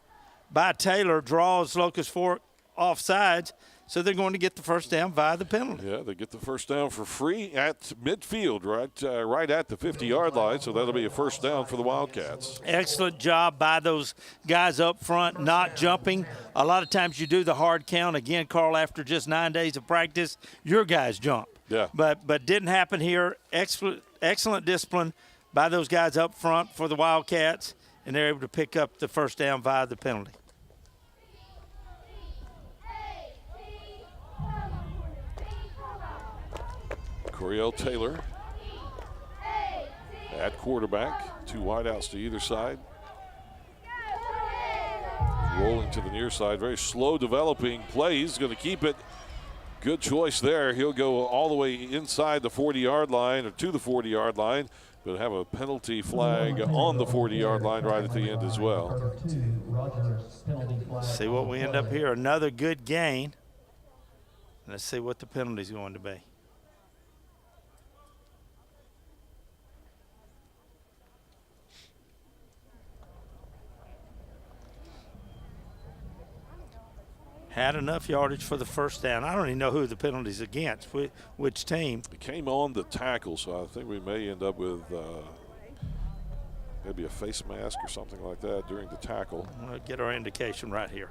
by Taylor draws Locust Fork offsides. So they're going to get the first down via the penalty. Yeah, they get the first down for free at midfield, right at the 50-yard line. So that'll be a first down for the Wildcats. Excellent job by those guys up front, not jumping. A lot of times you do the hard count. Again, Carl, after just 9 days of practice, your guys jump. Yeah. But didn't happen here. Excellent discipline by those guys up front for the Wildcats, and they're able to pick up the first down via the penalty. Corell Taylor at quarterback. 2 wideouts to either side. Rolling to the near side. Very slow developing play. He's going to keep it. Good choice there. He'll go all the way inside the 40-yard line or to the 40-yard line, but have a penalty flag on the 40-yard line right at the end as well. See what we end up here. Another good gain. Let's see what the penalty is going to be. Had enough yardage for the first down. I don't even know who the penalty's against, which team. It came on the tackle, so I think we may end up with maybe a face mask or something like that during the tackle. We'll get our indication right here.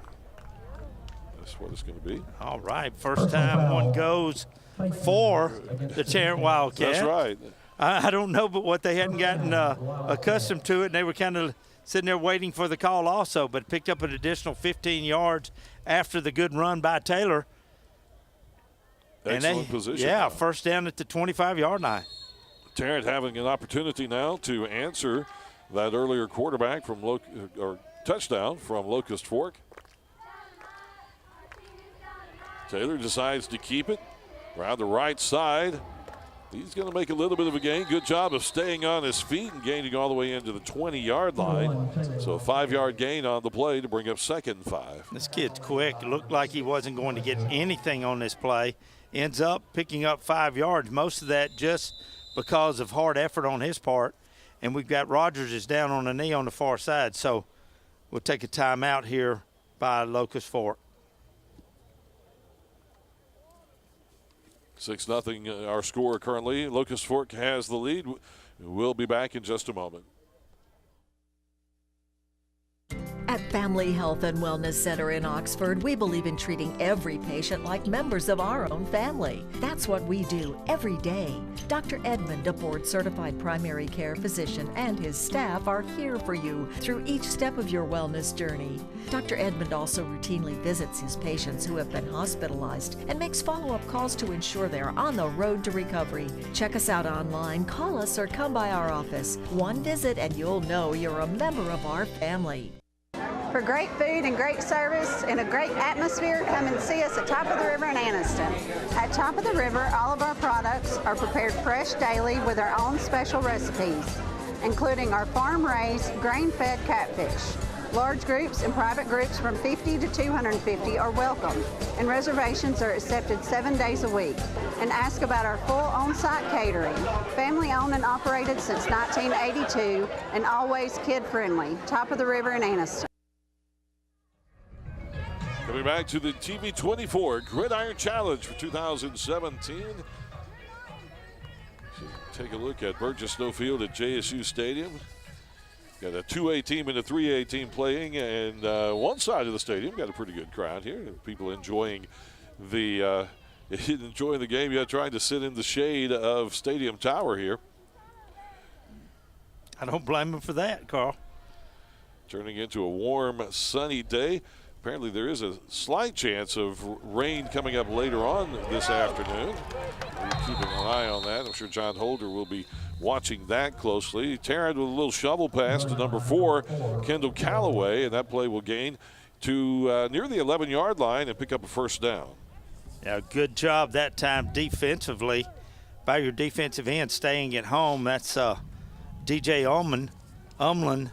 That's what it's going to be. All right, first time one goes for the Tarrant Wildcats. That's right. I don't know, but what they hadn't gotten accustomed to it, and they were kind of sitting there waiting for the call also, but picked up an additional 15 yards after the good run by Taylor. Excellent position. Yeah, first down at the 25-yard line. Tarrant having an opportunity now to answer that earlier quarterback from touchdown from Locust Fork. Taylor decides to keep it around the right side. He's going to make a little bit of a gain. Good job of staying on his feet and gaining all the way into the 20-yard line. So a 5-yard gain on the play to bring up 2nd and 5. This kid's quick. It looked like he wasn't going to get anything on this play. Ends up picking up 5 yards. Most of that just because of hard effort on his part. And we've got Rogers is down on the knee on the far side. So we'll take a timeout here by Locust Fork. 6-0 our score currently. Locust Fork has the lead. We'll be back in just a moment. At Family Health and Wellness Center in Oxford, we believe in treating every patient like members of our own family. That's what we do every day. Dr. Edmund, a board-certified primary care physician, and his staff are here for you through each step of your wellness journey. Dr. Edmund also routinely visits his patients who have been hospitalized and makes follow-up calls to ensure they're on the road to recovery. Check us out online, call us, or come by our office. One visit and you'll know you're a member of our family. For great food and great service and a great atmosphere, come and see us at Top of the River in Anniston. At Top of the River, all of our products are prepared fresh daily with our own special recipes, including our farm-raised, grain-fed catfish. Large groups and private groups from 50 to 250 are welcome, and reservations are accepted 7 days a week. And ask about our full on-site catering, family-owned and operated since 1982, and always kid-friendly. Top of the River in Anniston. Coming back to the TV24 Gridiron Challenge for 2017. So take a look at Burgess Snowfield at JSU Stadium. Got a 2A team and a 3A team playing, and one side of the stadium got a pretty good crowd here. People enjoying the game. Yeah, trying to sit in the shade of Stadium Tower here. I don't blame him for that, Carl. Turning into a warm, sunny day. Apparently there is a slight chance of rain coming up later on this afternoon. We're keeping an eye on that. I'm sure John Holder will be watching that closely. Tarrant with a little shovel pass to number 4, Kendall Callaway, and that play will gain to near the 11-yard line and pick up a first down. Yeah, good job that time defensively by your defensive end staying at home. That's DJ Umlin.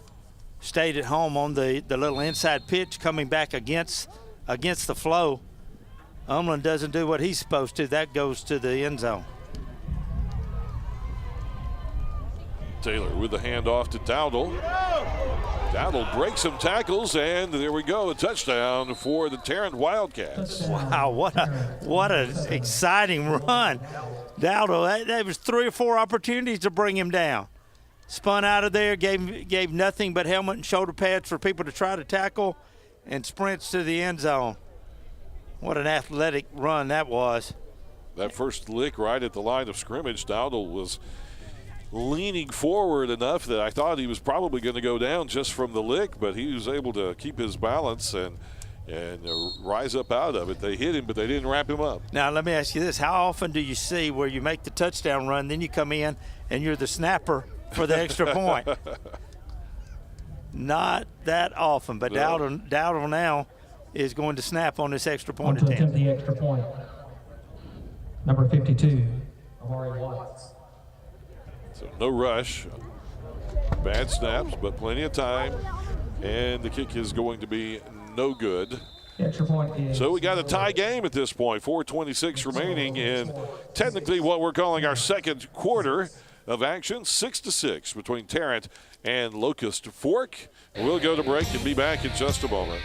Stayed at home on the little inside pitch coming back against the flow. Umlin doesn't do what he's supposed to. That goes to the end zone. Taylor with the handoff to Dowdle. Dowdle breaks some tackles, and there we go, a touchdown for the Tarrant Wildcats. Wow, what an exciting run. Dowdle, there was 3 or 4 opportunities to bring him down. Spun out of there, gave nothing but helmet and shoulder pads for people to try to tackle, and sprints to the end zone. What an athletic run that was. That first lick right at the line of scrimmage, Dowdle was leaning forward enough that I thought he was probably going to go down just from the lick, but he was able to keep his balance and rise up out of it. They hit him, but they didn't wrap him up. Now, let me ask you this. How often do you see where you make the touchdown run, then you come in and you're the snapper for the extra point? Not that often, but no. Dowdle now is going to snap on this extra point attempt. Attempt the extra point. Number 52, Amari Watts. So no rush, bad snaps, but plenty of time, and the kick is going to be no good. Extra point is so we got a tie game at this point, 4:26 remaining in technically what we're calling our second quarter of action, 6-6 between Tarrant and Locust Fork. We'll go to break and be back in just a moment.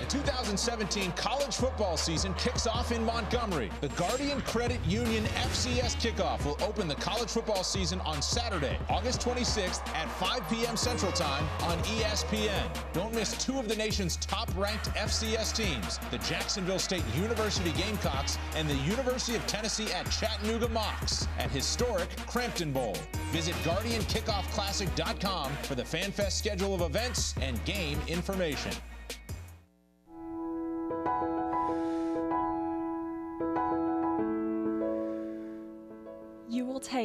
2017 college football season kicks off in Montgomery. The Guardian Credit Union FCS kickoff will open the college football season on Saturday, August 26th at 5 p.m. Central Time on ESPN. Don't miss 2 of the nation's top-ranked FCS teams, the Jacksonville State University Gamecocks and the University of Tennessee at Chattanooga Mocs at historic Crampton Bowl. Visit GuardianKickoffClassic.com for the FanFest schedule of events and game information.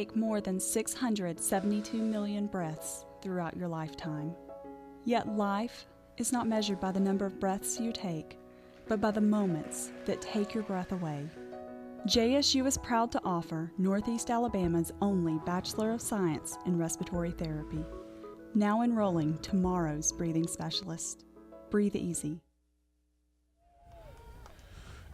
take more than 672 million breaths throughout your lifetime. Yet life is not measured by the number of breaths you take, but by the moments that take your breath away. JSU is proud to offer Northeast Alabama's only Bachelor of Science in Respiratory Therapy. Now enrolling tomorrow's breathing specialist. Breathe easy.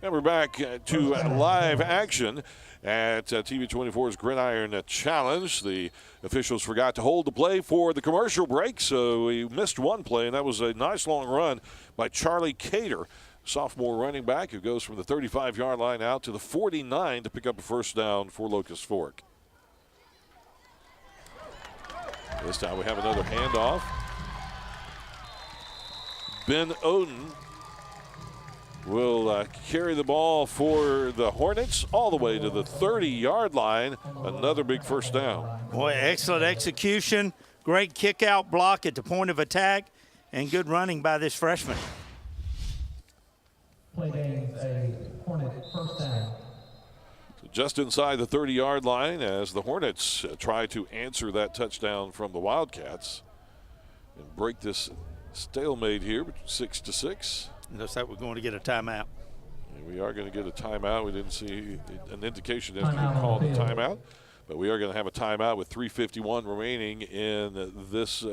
And we're back to live action at TV24's Gridiron Challenge. The officials forgot to hold the play for the commercial break, so we missed one play, and that was a nice long run by Charlie Cater, sophomore running back who goes from the 35-yard line out to the 49 to pick up a first down for Locust Fork. This time we have another handoff. Ben Oden will carry the ball for the Hornets all the way to the 30-yard line. Another big first down. Boy, excellent execution. Great kick-out block at the point of attack, and good running by this freshman. Play gains a Hornet first down. So just inside the 30-yard line as the Hornets try to answer that touchdown from the Wildcats and break this stalemate here, 6-6. Looks like we're going to get a timeout. And we are going to get a timeout. We didn't see an indication as to who called a timeout, but we are going to have a timeout with 3:51 remaining in this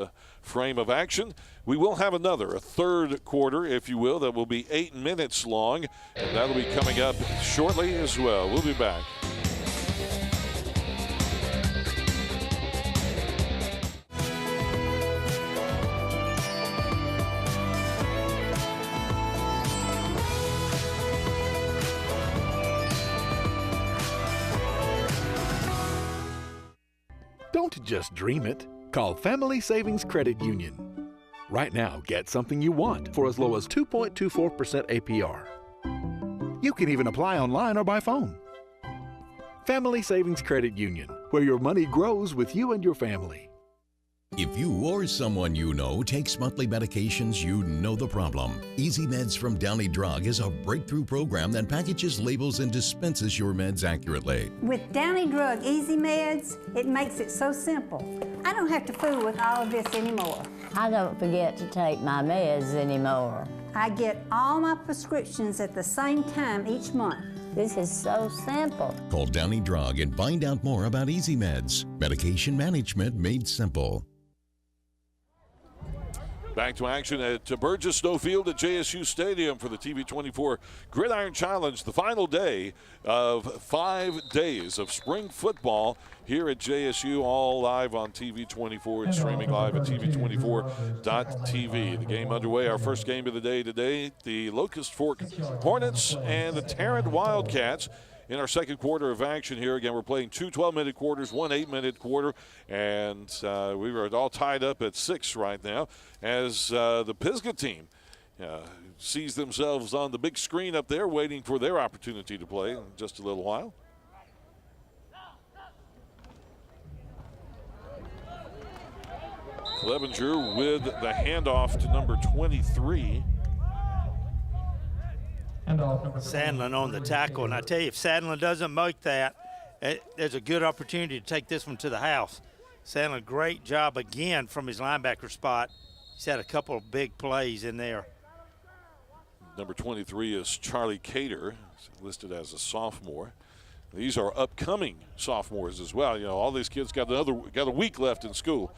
frame of action. We will have a third quarter, if you will, that will be 8 minutes long, and that'll be coming up shortly as well. We'll be back. Don't just dream it. Call Family Savings Credit Union. Right now, get something you want for as low as 2.24% APR. You can even apply online or by phone. Family Savings Credit Union, where your money grows with you and your family. If you or someone you know takes monthly medications, you know the problem. Easy Meds from Downey Drug is a breakthrough program that packages, labels, and dispenses your meds accurately. With Downey Drug Easy Meds, it makes it so simple. I don't have to fool with all of this anymore. I don't forget to take my meds anymore. I get all my prescriptions at the same time each month. This is so simple. Call Downey Drug and find out more about Easy Meds. Medication management made simple. Back to action at Burgess Snowfield at JSU Stadium for the TV24 Gridiron Challenge, the final day of 5 days of spring football here at JSU, all live on TV24 and streaming live at TV24.tv. The game underway, our first game of the day today, the Locust Fork Hornets and the Tarrant Wildcats. In our second quarter of action here, again, we're playing two 12-minute quarters, one 8-minute quarter, and we were all tied up at 6 right now as the Pisgah team sees themselves on the big screen up there waiting for their opportunity to play in just a little while. Clevenger with the handoff to number 23. Sandlin on the tackle, and I tell you, if Sandlin doesn't make that, there's a good opportunity to take this one to the house. Sandlin, great job again from his linebacker spot. He's had a couple of big plays in there. Number 23 is Charlie Cater, listed as a sophomore. These are upcoming sophomores as well. You know, all these kids got a week left in school.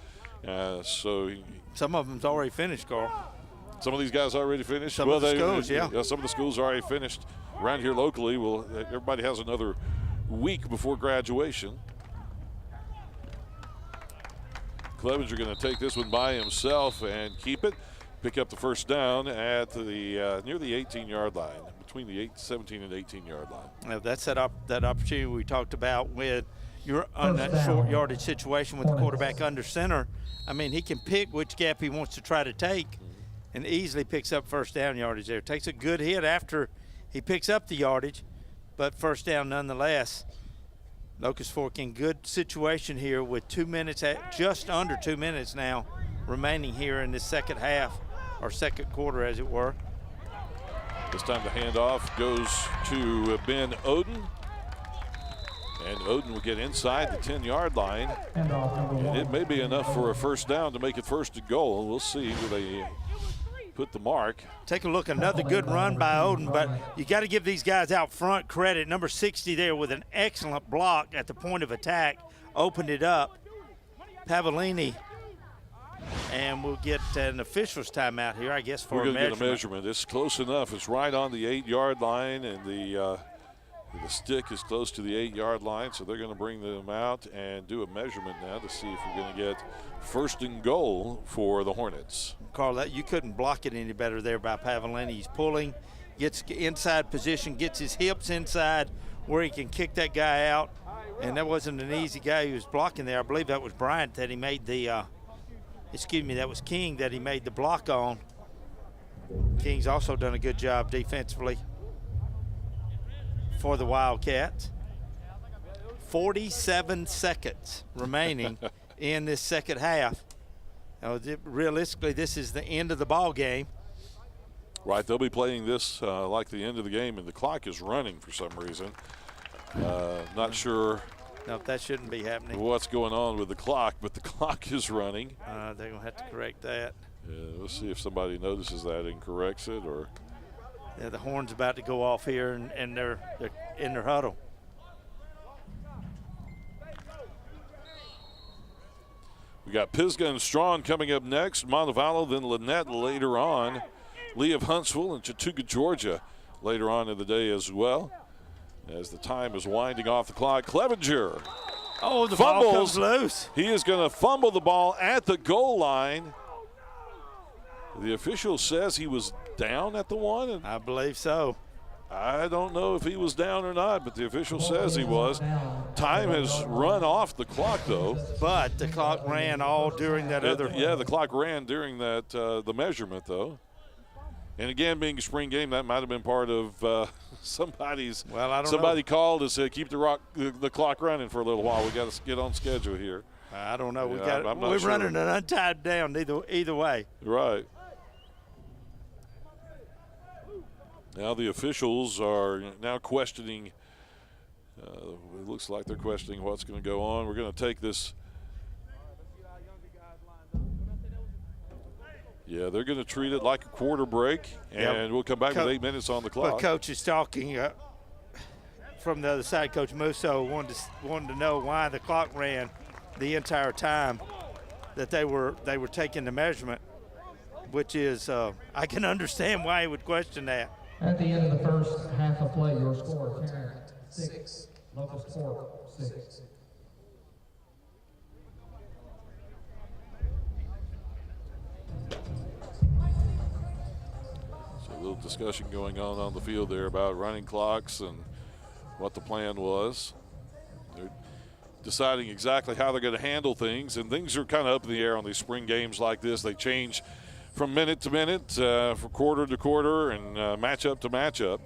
So some of them's already finished, Carl. Some of these guys already finished? Some of the schools, yeah. Some of the schools already finished around here locally. Well, everybody has another week before graduation. Clevenger going to take this one by himself and keep it. Pick up the first down at the near the 18-yard line, between the 17 and 18-yard line. Now that's that opportunity we talked about when you're on that short yardage situation with the quarterback under center. I mean, he can pick which gap he wants to try to take. And easily picks up first down yardage there. Takes a good hit after he picks up the yardage, but first down nonetheless. Locust Fork in good situation here with 2 minutes, just under 2 minutes now remaining here in this second half, or second quarter as it were. This time the handoff goes to Ben Oden. And Oden will get inside the 10-yard line. And it may be enough for a first down to make it 1st and goal. We'll see where they put the mark. Take a look, another good run by Oden, but you got to give these guys out front credit. Number 60 there with an excellent block at the point of attack, opened it up. Pavellini, and we'll get an official's timeout here, I guess, for We're a going to get a measurement. It's close enough. It's right on the 8-yard line, and the stick is close to the 8-yard line, so they're going to bring them out and do a measurement now to see if we're going to get 1st and goal for the Hornets. Carl, you couldn't block it any better there by Pavellini. He's pulling, gets inside position, gets his hips inside where he can kick that guy out. And that wasn't an easy guy who was blocking there. I believe that was Bryant that he made the, that was King that he made the block on. King's also done a good job defensively for the Wildcats. 47 seconds remaining in this second half. Now, realistically, this is the end of the ball game. Right, they'll be playing this like the end of the game, and the clock is running for some reason. Not sure. No, that shouldn't be happening. What's going on with the clock, but the clock is running. They're going to have to correct that. Yeah, we'll see if somebody notices that and corrects it, or. Yeah, the horn's about to go off here, and they're in their huddle. We got Pisgah and Strong coming up next. Montevallo, then Lynette later on. Lee of Huntsville and Chattooga, Georgia later on in the day as well. As the time is winding off the clock, Clevenger the fumbles. Ball comes loose. He is going to fumble the ball at the goal line. The official says he was down at the one. And I believe so. I don't know if he was down or not, but the official says he was. Time has run off the clock, though. But the clock ran all during that other. Yeah, the clock ran during that the measurement, though. And again, being a spring game, that might have been part of somebody's. Well, I don't somebody know. called and said, "Keep the clock running for a little while. We got to get on schedule here." I don't know. Yeah, We're running an untied down either way. Right. Now the officials are now questioning. It looks like they're questioning what's going to go on. We're going to take this. Yeah, they're going to treat it like a quarter break, and we'll come back with 8 minutes on the clock. But Coach is talking from the other side. Coach Musso wanted to know why the clock ran the entire time that they were taking the measurement, which is I can understand why he would question that. At the end of the first half of play, your score, Tarrant 6, Locust 6. So a little discussion going on the field there about running clocks and what the plan was. They're deciding exactly how they're going to handle things, and things are kind of up in the air on these spring games like this. They change from minute to minute, from quarter to quarter, and matchup to matchup.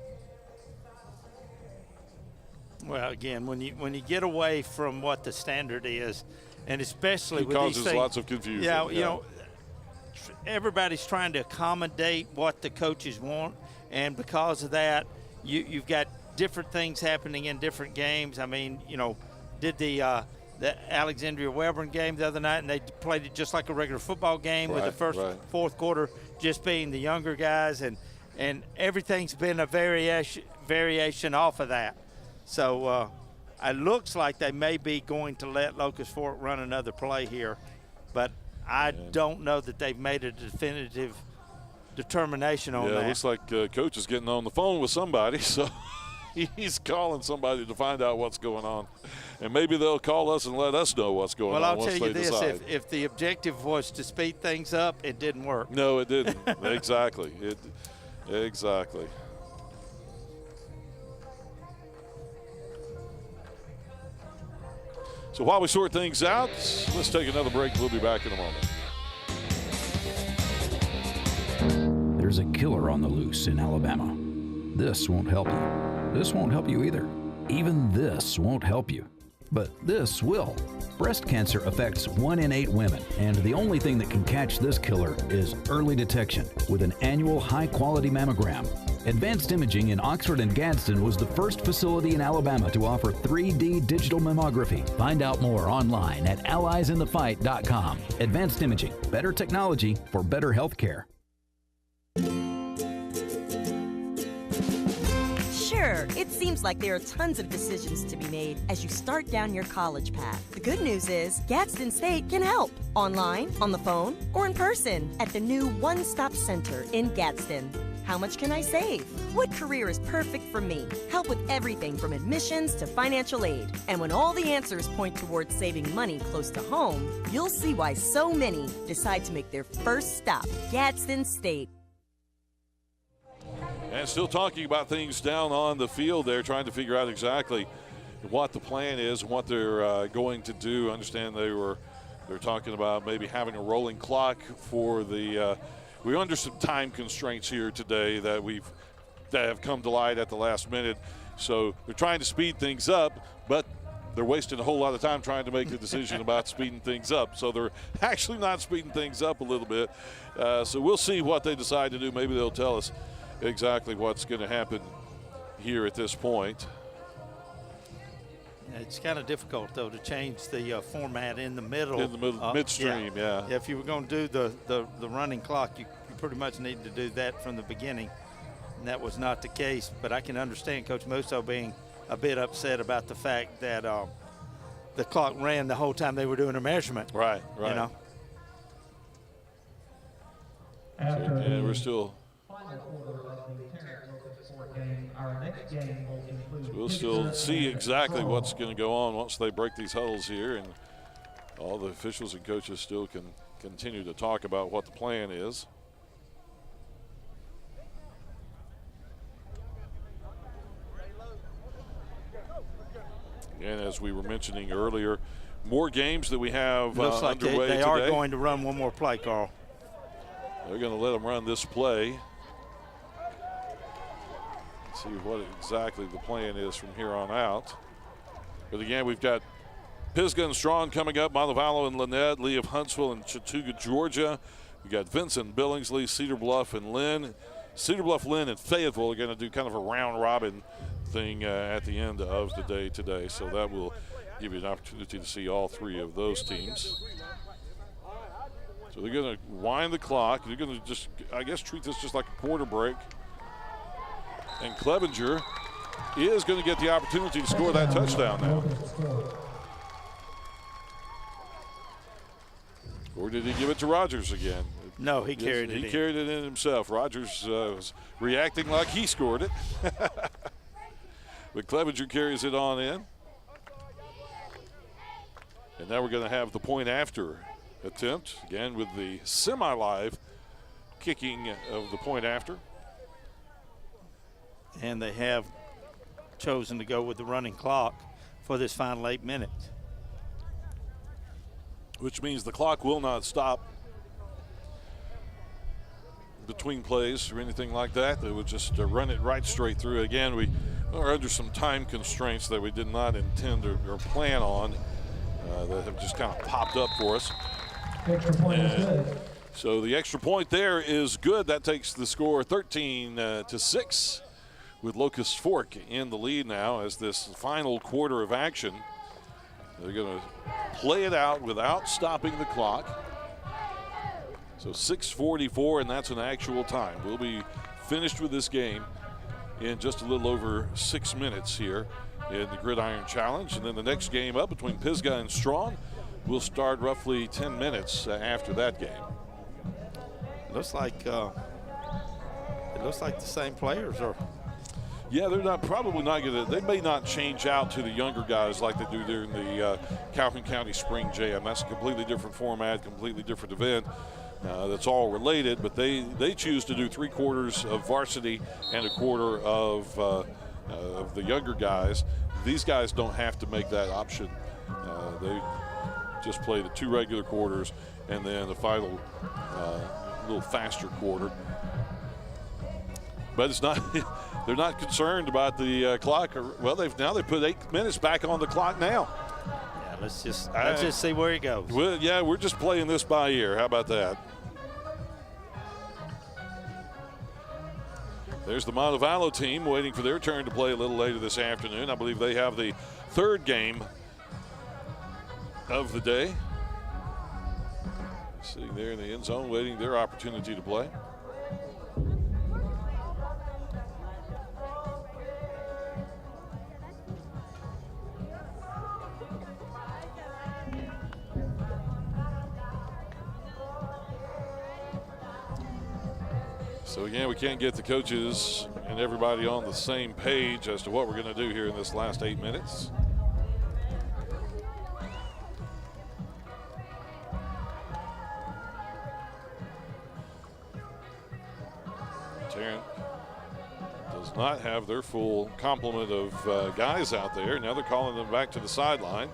Well, again, when you get away from what the standard is, and especially with these things, causes lots of confusion. Yeah, you know, everybody's trying to accommodate what the coaches want, and because of that, you've got different things happening in different games. I mean, you know, did the Alexandria Webern game the other night, and they played it just like a regular football game with the fourth quarter just being the younger guys, and everything's been a variation off of that. So it looks like they may be going to let Locust Fork run another play here, but I don't know that they've made a definitive determination on that. Yeah, it looks like Coach is getting on the phone with somebody, so he's calling somebody to find out what's going on. And maybe they'll call us and let us know what's going on. Well, I'll once tell you they this, decide. if the objective was to speed things up, it didn't work. No, it didn't. Exactly. Exactly. So while we sort things out, let's take another break. We'll be back in a moment. There's a killer on the loose in Alabama. This won't help you. This won't help you either. Even this won't help you. But this will. Breast cancer affects 1 in 8 women, and the only thing that can catch this killer is early detection with an annual high-quality mammogram. Advanced Imaging in Oxford and Gadsden was the first facility in Alabama to offer 3D digital mammography. Find out more online at alliesinthefight.com. Advanced Imaging, better technology for better health care. Sure, it seems like there are tons of decisions to be made as you start down your college path. The good news is Gadsden State can help. Online, on the phone, or in person at the new One Stop Center in Gadsden. How much can I save? What career is perfect for me? Help with everything from admissions to financial aid. And when all the answers point towards saving money close to home, you'll see why so many decide to make their first stop, Gadsden State. And still talking about things down on the field there, trying to figure out exactly what the plan is and what they're going to do. I understand they're talking about maybe having a rolling clock for the we're under some time constraints here today that have come to light at the last minute. So they're trying to speed things up, but they're wasting a whole lot of time trying to make the decision about speeding things up. So they're actually not speeding things up a little bit. So we'll see what they decide to do. Maybe they'll tell us exactly what's going to happen here at this point. It's kind of difficult, though, to change the format in the middle. In the middle, midstream, yeah. If you were going to do the running clock, you pretty much need to do that from the beginning, and that was not the case. But I can understand Coach Musso being a bit upset about the fact that the clock ran the whole time they were doing a measurement. Right. You know? And we're still. So we'll still see exactly what's going to go on once they break these huddles here, and all the officials and coaches still can continue to talk about what the plan is. And as we were mentioning earlier, more games that we have Looks like underway they today. are going to run one more play, Carl. They're going to let them run this play. See what exactly the plan is from here on out. But again, we've got Pisgah and Strong coming up, Montevallo and Lynette, Lee of Huntsville and Chattooga, Georgia. We've got Vincent, Billingsley, Cedar Bluff, and Lynn. Cedar Bluff, Lynn, and Fayetteville are going to do kind of a round-robin thing at the end of the day today. So that will give you an opportunity to see all three of those teams. So they're going to wind the clock. They're going to just, I guess, treat this just like a quarter break. And Clevenger is going to get the opportunity to score that touchdown now. Or did he give it to Rogers again? No, he carried it in. He carried it in himself. Rogers was reacting like he scored it. But Clevenger carries it on in. And now we're going to have the point after attempt, again with the semi-live kicking of the point after. And they have chosen to go with the running clock for this final 8 minutes. Which means the clock will not stop between plays or anything like that. They would just run it right straight through. Again, we are under some time constraints that we did not intend or plan on that have just kind of popped up for us. Extra point is good. So the extra point there is good. That takes the score 13-6. With Locust Fork in the lead now as this final quarter of action. They're going to play it out without stopping the clock. So 6:44, and that's an actual time. We'll be finished with this game in just a little over 6 minutes here in the Gridiron Challenge. And then the next game up between Pisgah and Strong will start roughly 10 minutes after that game. Looks like the same players are. Yeah, they're not probably not going to. They may not change out to the younger guys like they do during the Calhoun County Spring Jam. That's a completely different format, completely different event. That's all related, but they choose to do 3 quarters of varsity and a quarter of the younger guys. These guys don't have to make that option. They just play the 2 regular quarters and then the final little faster quarter. But it's not. They're not concerned about the clock. Well, they put 8 minutes back on the clock now. Yeah, let's just see where it goes. Well, we're just playing this by ear. How about that? There's the Montevallo team waiting for their turn to play a little later this afternoon. I believe they have the third game of the day. Sitting there in the end zone waiting their opportunity to play. So again, we can't get the coaches and everybody on the same page as to what we're going to do here in this last 8 minutes. Tarrant does not have their full complement of guys out there. Now they're calling them back to the sideline.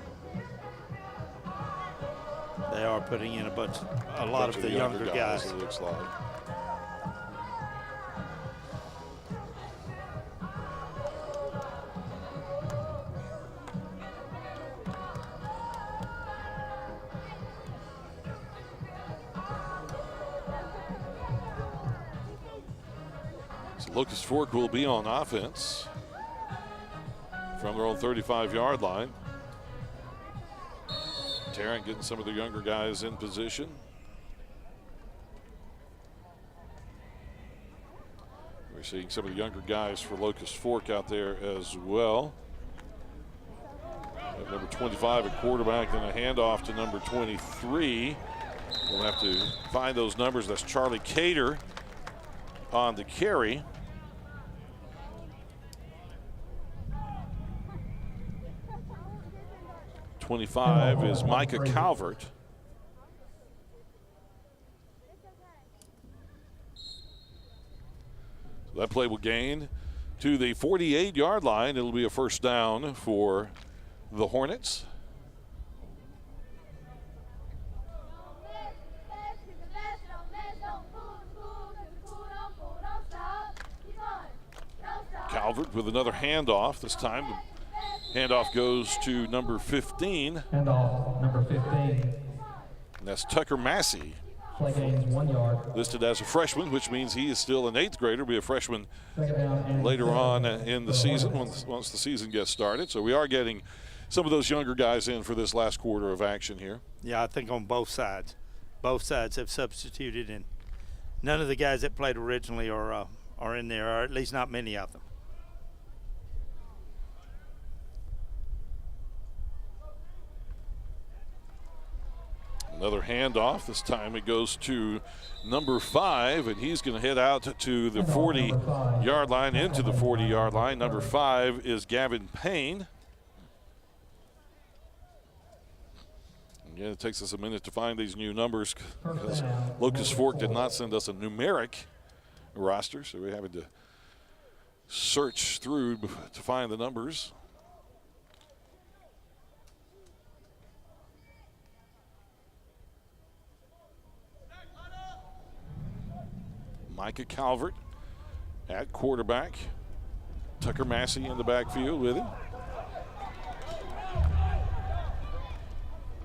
They are putting in a lot of the younger guys. It looks like. Locust Fork will be on offense from their own 35-yard line. Tarrant getting some of the younger guys in position. We're seeing some of the younger guys for Locust Fork out there as well. We have number 25 at quarterback, then a handoff to number 23. We'll have to find those numbers. That's Charlie Cater on the carry. 25 is Micah Calvert. So that play will gain to the 48-yard line. It'll be a first down for the Hornets. Calvert with another handoff. This time the handoff goes to number 15. Handoff, number 15. And that's Tucker Massey. Play gains 1 yard. Listed as a freshman, which means he is still an 8th grader, be a freshman later on in the season once the season gets started. So we are getting some of those younger guys in for this last quarter of action here. Yeah, I think on both sides. Both sides have substituted, and none of the guys that played originally are in there, or at least not many of them. Another handoff. This time it goes to number 5, and he's going to head out to the 40-yard line, into the 40-yard line. Number 5 is Gavin Payne. Again, it takes us a minute to find these new numbers because Locust Fork did not send us a numeric roster, so we're having to search through to find the numbers. Micah Calvert at quarterback. Tucker Massey in the backfield with him.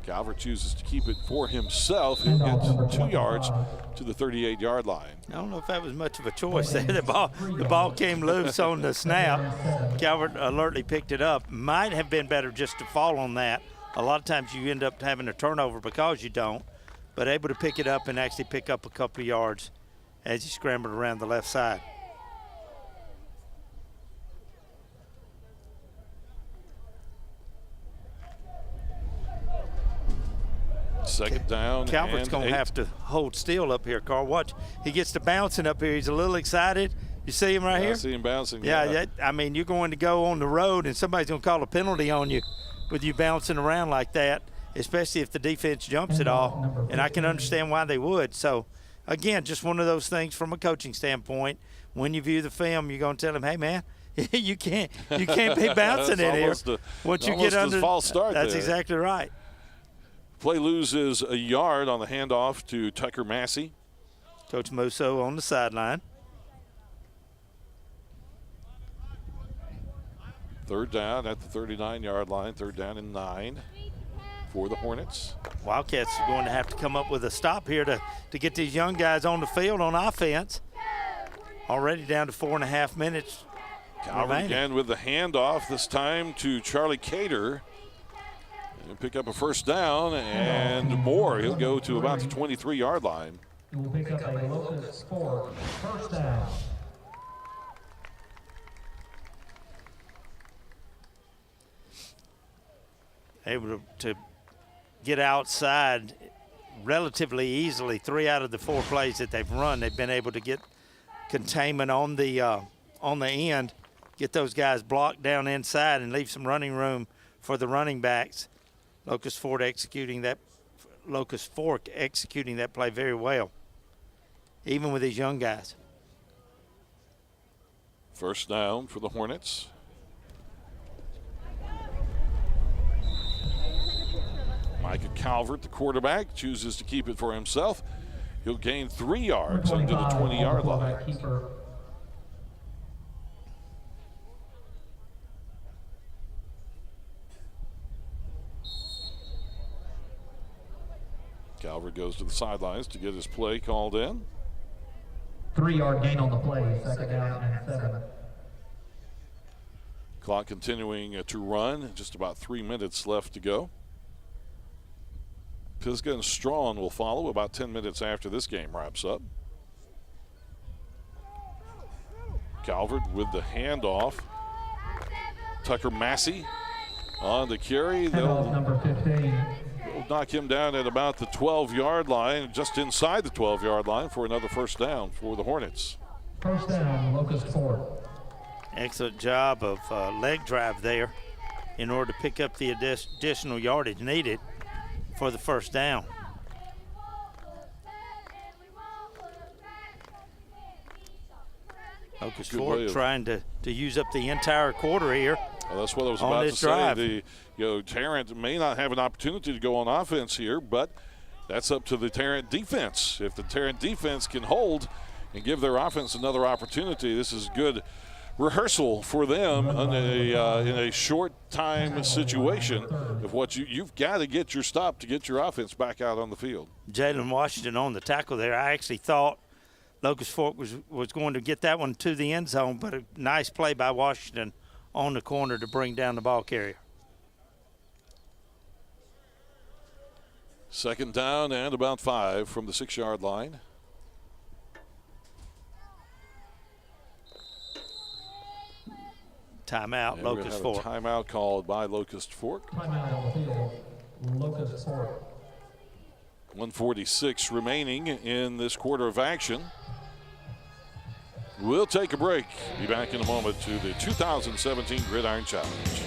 Calvert chooses to keep it for himself. He'll get 2 yards to the 38-yard line. I don't know if that was much of a choice there. The ball came loose on the snap. Calvert alertly picked it up. Might have been better just to fall on that. A lot of times you end up having a turnover because you don't, but able to pick it up and actually pick up a couple of yards as he scrambled around the left side. Second down. Calvert's going to have to hold still up here, Carl. Watch. He gets to bouncing up here. He's a little excited. You see him right here? I see him bouncing. Yeah. I mean, you're going to go on the road and somebody's going to call a penalty on you with you bouncing around like that, especially if the defense jumps at all. And I can understand why they would. So, again, just one of those things from a coaching standpoint. When you view the film, you're going to tell him, hey, man, you can't be bouncing in here. Once you get under, false start that's there. exactly right. Play loses a yard on the handoff to Tucker Massey. Coach Musso on the sideline. Third down at the 39-yard line. Third down and 9 for the Hornets. Wildcats are going to have to come up with a stop here to get these young guys on the field on offense. Already down to 4.5 minutes. Calvert again with the handoff, this time to Charlie Cater. He'll pick up a first down and more. He'll go to about the 23-yard line. He will pick up a Locust Fork first down. Able to get outside relatively easily. 3 out of the 4 plays that they've run, they've been able to get containment on the end, get those guys blocked down inside and leave some running room for the running backs. Locust Fork executing that play very well, even with these young guys. First down for the Hornets. Micah Calvert, the quarterback, chooses to keep it for himself. He'll gain 3 yards into the 20-yard line. Calvert goes to the sidelines to get his play called in. 3-yard gain on the play, second down and 7. Clock continuing to run, just about 3 minutes left to go. Pisgah and Strawn will follow about 10 minutes after this game wraps up. Calvert with the handoff. Tucker Massey on the carry. Number 15. They'll knock him down at about the 12-yard line, just inside the 12-yard line for another first down for the Hornets. First down, Locust Fork. Excellent job of leg drive there in order to pick up the additional yardage needed for the first down. Locust Fork trying to use up the entire quarter here. Well, that's what I was about to say. Tarrant may not have an opportunity to go on offense here, but that's up to the Tarrant defense. If the Tarrant defense can hold and give their offense another opportunity, this is good rehearsal for them in a short time situation of what you've got to get your stop to get your offense back out on the field. Jalen Washington on the tackle there. I actually thought Locust Fork was going to get that one to the end zone, but a nice play by Washington on the corner to bring down the ball carrier. Second down and about 5 from the 6-yard line. Timeout, and Locust Fork. Timeout called by Locust Fork. Timeout on the field, Locust Fork. 1:46 remaining in this quarter of action. We'll take a break. Be back in a moment to the 2017 Gridiron Challenge.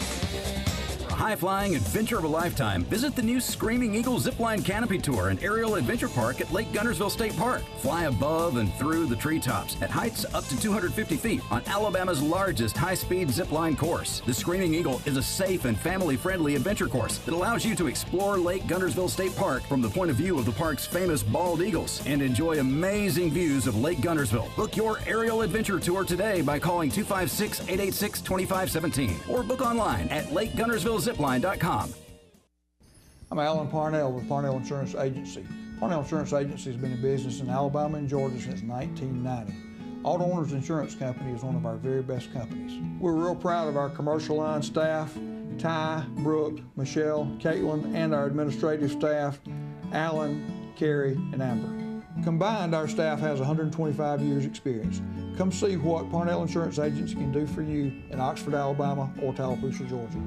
High-flying adventure of a lifetime. Visit the new Screaming Eagle Zipline Canopy Tour and Aerial Adventure Park at Lake Guntersville State Park. Fly above and through the treetops at heights up to 250 feet on Alabama's largest high-speed zipline course. The Screaming Eagle is a safe and family-friendly adventure course that allows you to explore Lake Guntersville State Park from the point of view of the park's famous bald eagles and enjoy amazing views of Lake Guntersville. Book your aerial adventure tour today by calling 256-886-2517 or book online at lakeguntersvillezipline.com. I'm Alan Parnell with Parnell Insurance Agency. Parnell Insurance Agency has been in business in Alabama and Georgia since 1990. Auto Owners Insurance Company is one of our very best companies. We're real proud of our commercial line staff, Ty, Brooke, Michelle, Caitlin, and our administrative staff, Alan, Carrie, and Amber. Combined, our staff has 125 years experience. Come see what Parnell Insurance Agency can do for you in Oxford, Alabama, or Tallapoosa, Georgia.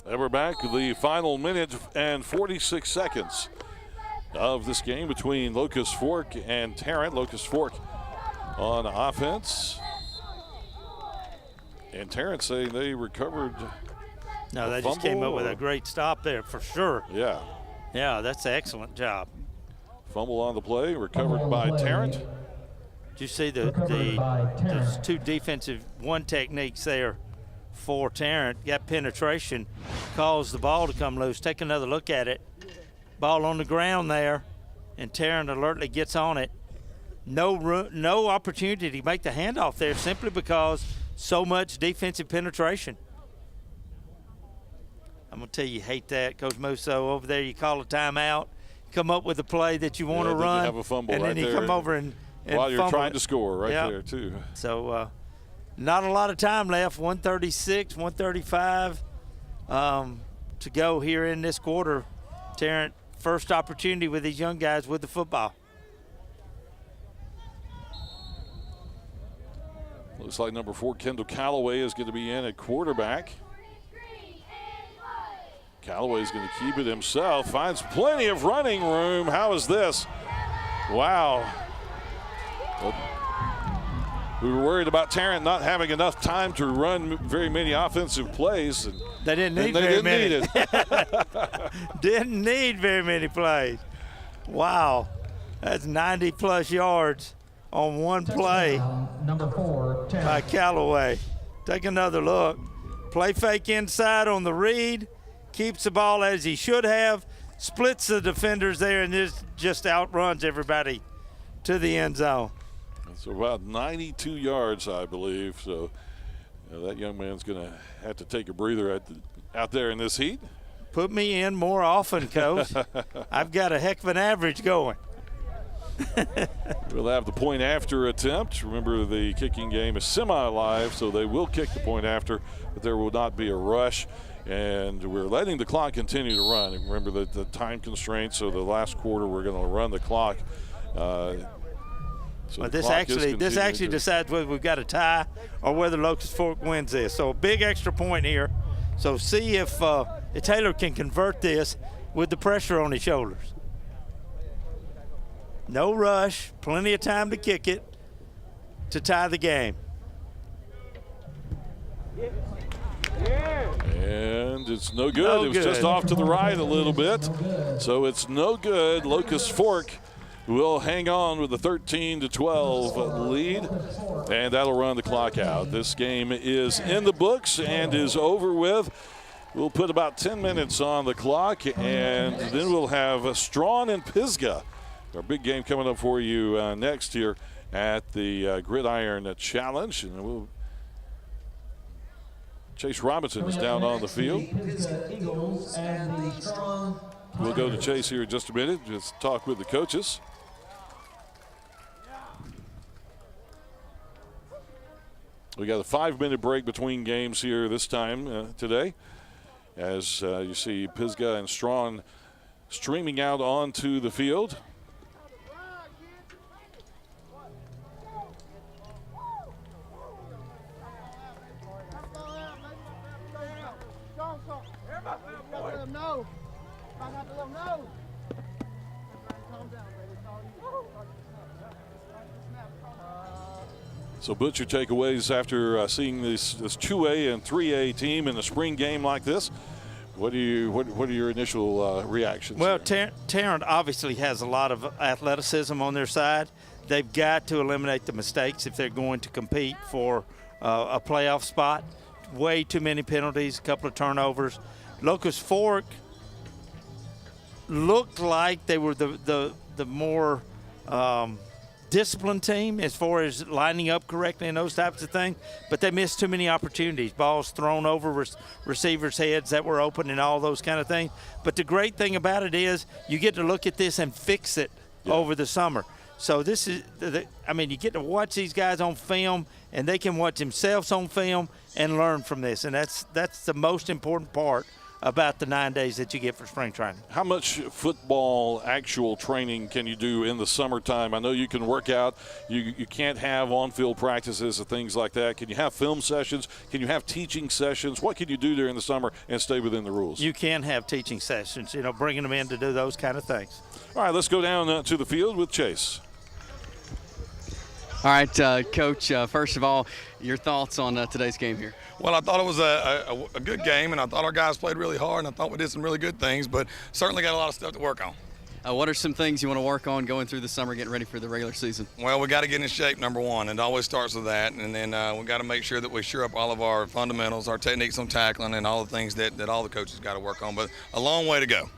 And we're back to the final minute and 46 seconds of this game between Locust Fork and Tarrant. Locust Fork on offense. And Tarrant saying they recovered. No, they just came up with a great stop there for sure. Yeah. Yeah, that's an excellent job. Fumble on the play, recovered by Tarrant. Did you see those two defensive one techniques there for Tarrant? Got penetration, caused the ball to come loose. Take another look at it. Ball on the ground there, and Tarrant alertly gets on it. No opportunity to make the handoff there simply because so much defensive penetration. I'm going to tell you hate that. Coach Musso over there, you call a timeout. come up with a play that you want to run. You have a fumble and right then you there. come over and while you're fumble trying it. to score right Yep. there, too. So not a lot of time left, 136, 135 to go here in this quarter. Tarrant, first opportunity with these young guys with the football. Looks like number 4, Kendall Callaway, is going to be in at quarterback. Callaway's going to keep it himself, finds plenty of running room. How is this? Wow. We were worried about Tarrant not having enough time to run very many offensive plays. And they didn't need very many. Didn't need very many plays. Wow. That's 90-plus yards on one play Number 4, by Callaway. Take another look. Play fake inside on the read. Keeps the ball as he should have. Splits the defenders there and just outruns everybody to the end zone. So about 92 yards, I believe. So that young man's going to have to take a breather out there in this heat. Put me in more often, Coach. I've got a heck of an average going. We'll have the point after attempt. Remember, the kicking game is semi-live, so they will kick the point after, but there will not be a rush. And we're letting the clock continue to run. And remember the time constraints, so the last quarter we're going to run the clock. So but this actually decides whether we've got a tie or whether Locust Fork wins this. So a big extra point here. So see if Taylor can convert this with the pressure on his shoulders. No rush, plenty of time to kick it to tie the game. And it's no good. It was just off to the right a little bit. So it's no good. Locust Fork will hang on with a 13-12 lead, and that'll run the clock out. This game is in the books and is over with. We'll put about 10 minutes on the clock, and then we'll have Strawn and Pisgah. Our big game coming up for you next here at the Gridiron Challenge. And Chase Robinson is down on the field. We'll go to Chase here in just a minute, just talk with the coaches. We got a 5-minute break between games here this time today, as you see Pisgah and Strawn streaming out onto the field. So Butcher takeaways after seeing this 2A and 3A team in a spring game like this. What are your initial reactions? Well, Tarrant obviously has a lot of athleticism on their side. They've got to eliminate the mistakes if they're going to compete for a playoff spot. Way too many penalties, a couple of turnovers. Locust Fork looked like they were the more disciplined team as far as lining up correctly and those types of things, but they missed too many opportunities. Balls thrown over receivers' heads that were open and all those kind of things. But the great thing about it is you get to look at this and fix it over the summer. So this is, you get to watch these guys on film, and they can watch themselves on film and learn from this, and that's the most important part about the 9 days that you get for spring training. How much football actual training can you do in the summertime? I know you can work out. You can't have on-field practices and things like that. Can you have film sessions? Can you have teaching sessions? What can you do during the summer and stay within the rules? You can have teaching sessions, bringing them in to do those kind of things. All right, let's go down to the field with Chase. All right, Coach, first of all, your thoughts on today's game here? Well, I thought it was a good game, and I thought our guys played really hard, and I thought we did some really good things, but certainly got a lot of stuff to work on. What are some things you want to work on going through the summer, getting ready for the regular season? Well, we got to get in shape, number one. It always starts with that, and then we got to make sure that we shore up all of our fundamentals, our techniques on tackling, and all the things that all the coaches got to work on, but a long way to go.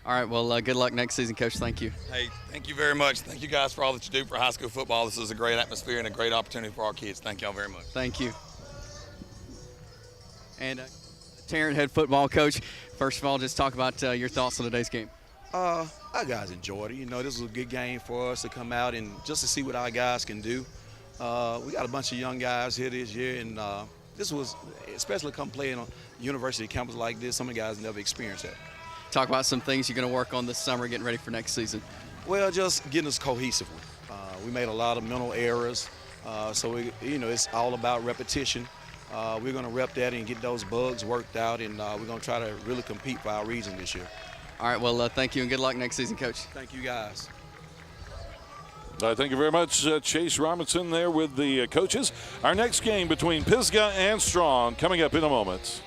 All right, well, good luck next season, Coach. Thank you. Hey, thank you very much. Thank you guys for all that you do for high school football. This is a great atmosphere and a great opportunity for our kids. Thank y'all very much. Thank you. And Tarrant head football coach, first of all, just talk about your thoughts on today's game. I Our guys enjoyed it. You know, this was a good game for us to come out and just to see what our guys can do. We got a bunch of young guys here this year, and this was, especially come playing on university campus like this, some of the guys never experienced that. Talk about some things you're going to work on this summer, getting ready for next season. Well, just getting us cohesive. We made a lot of mental errors, so it's all about repetition. We're going to rep that and get those bugs worked out, and we're going to try to really compete for our region this year. All right, well, thank you and good luck next season, Coach. Thank you, guys. Thank you very much, Chase Robinson there with the coaches. Our next game between Pisgah and Strong coming up in a moment.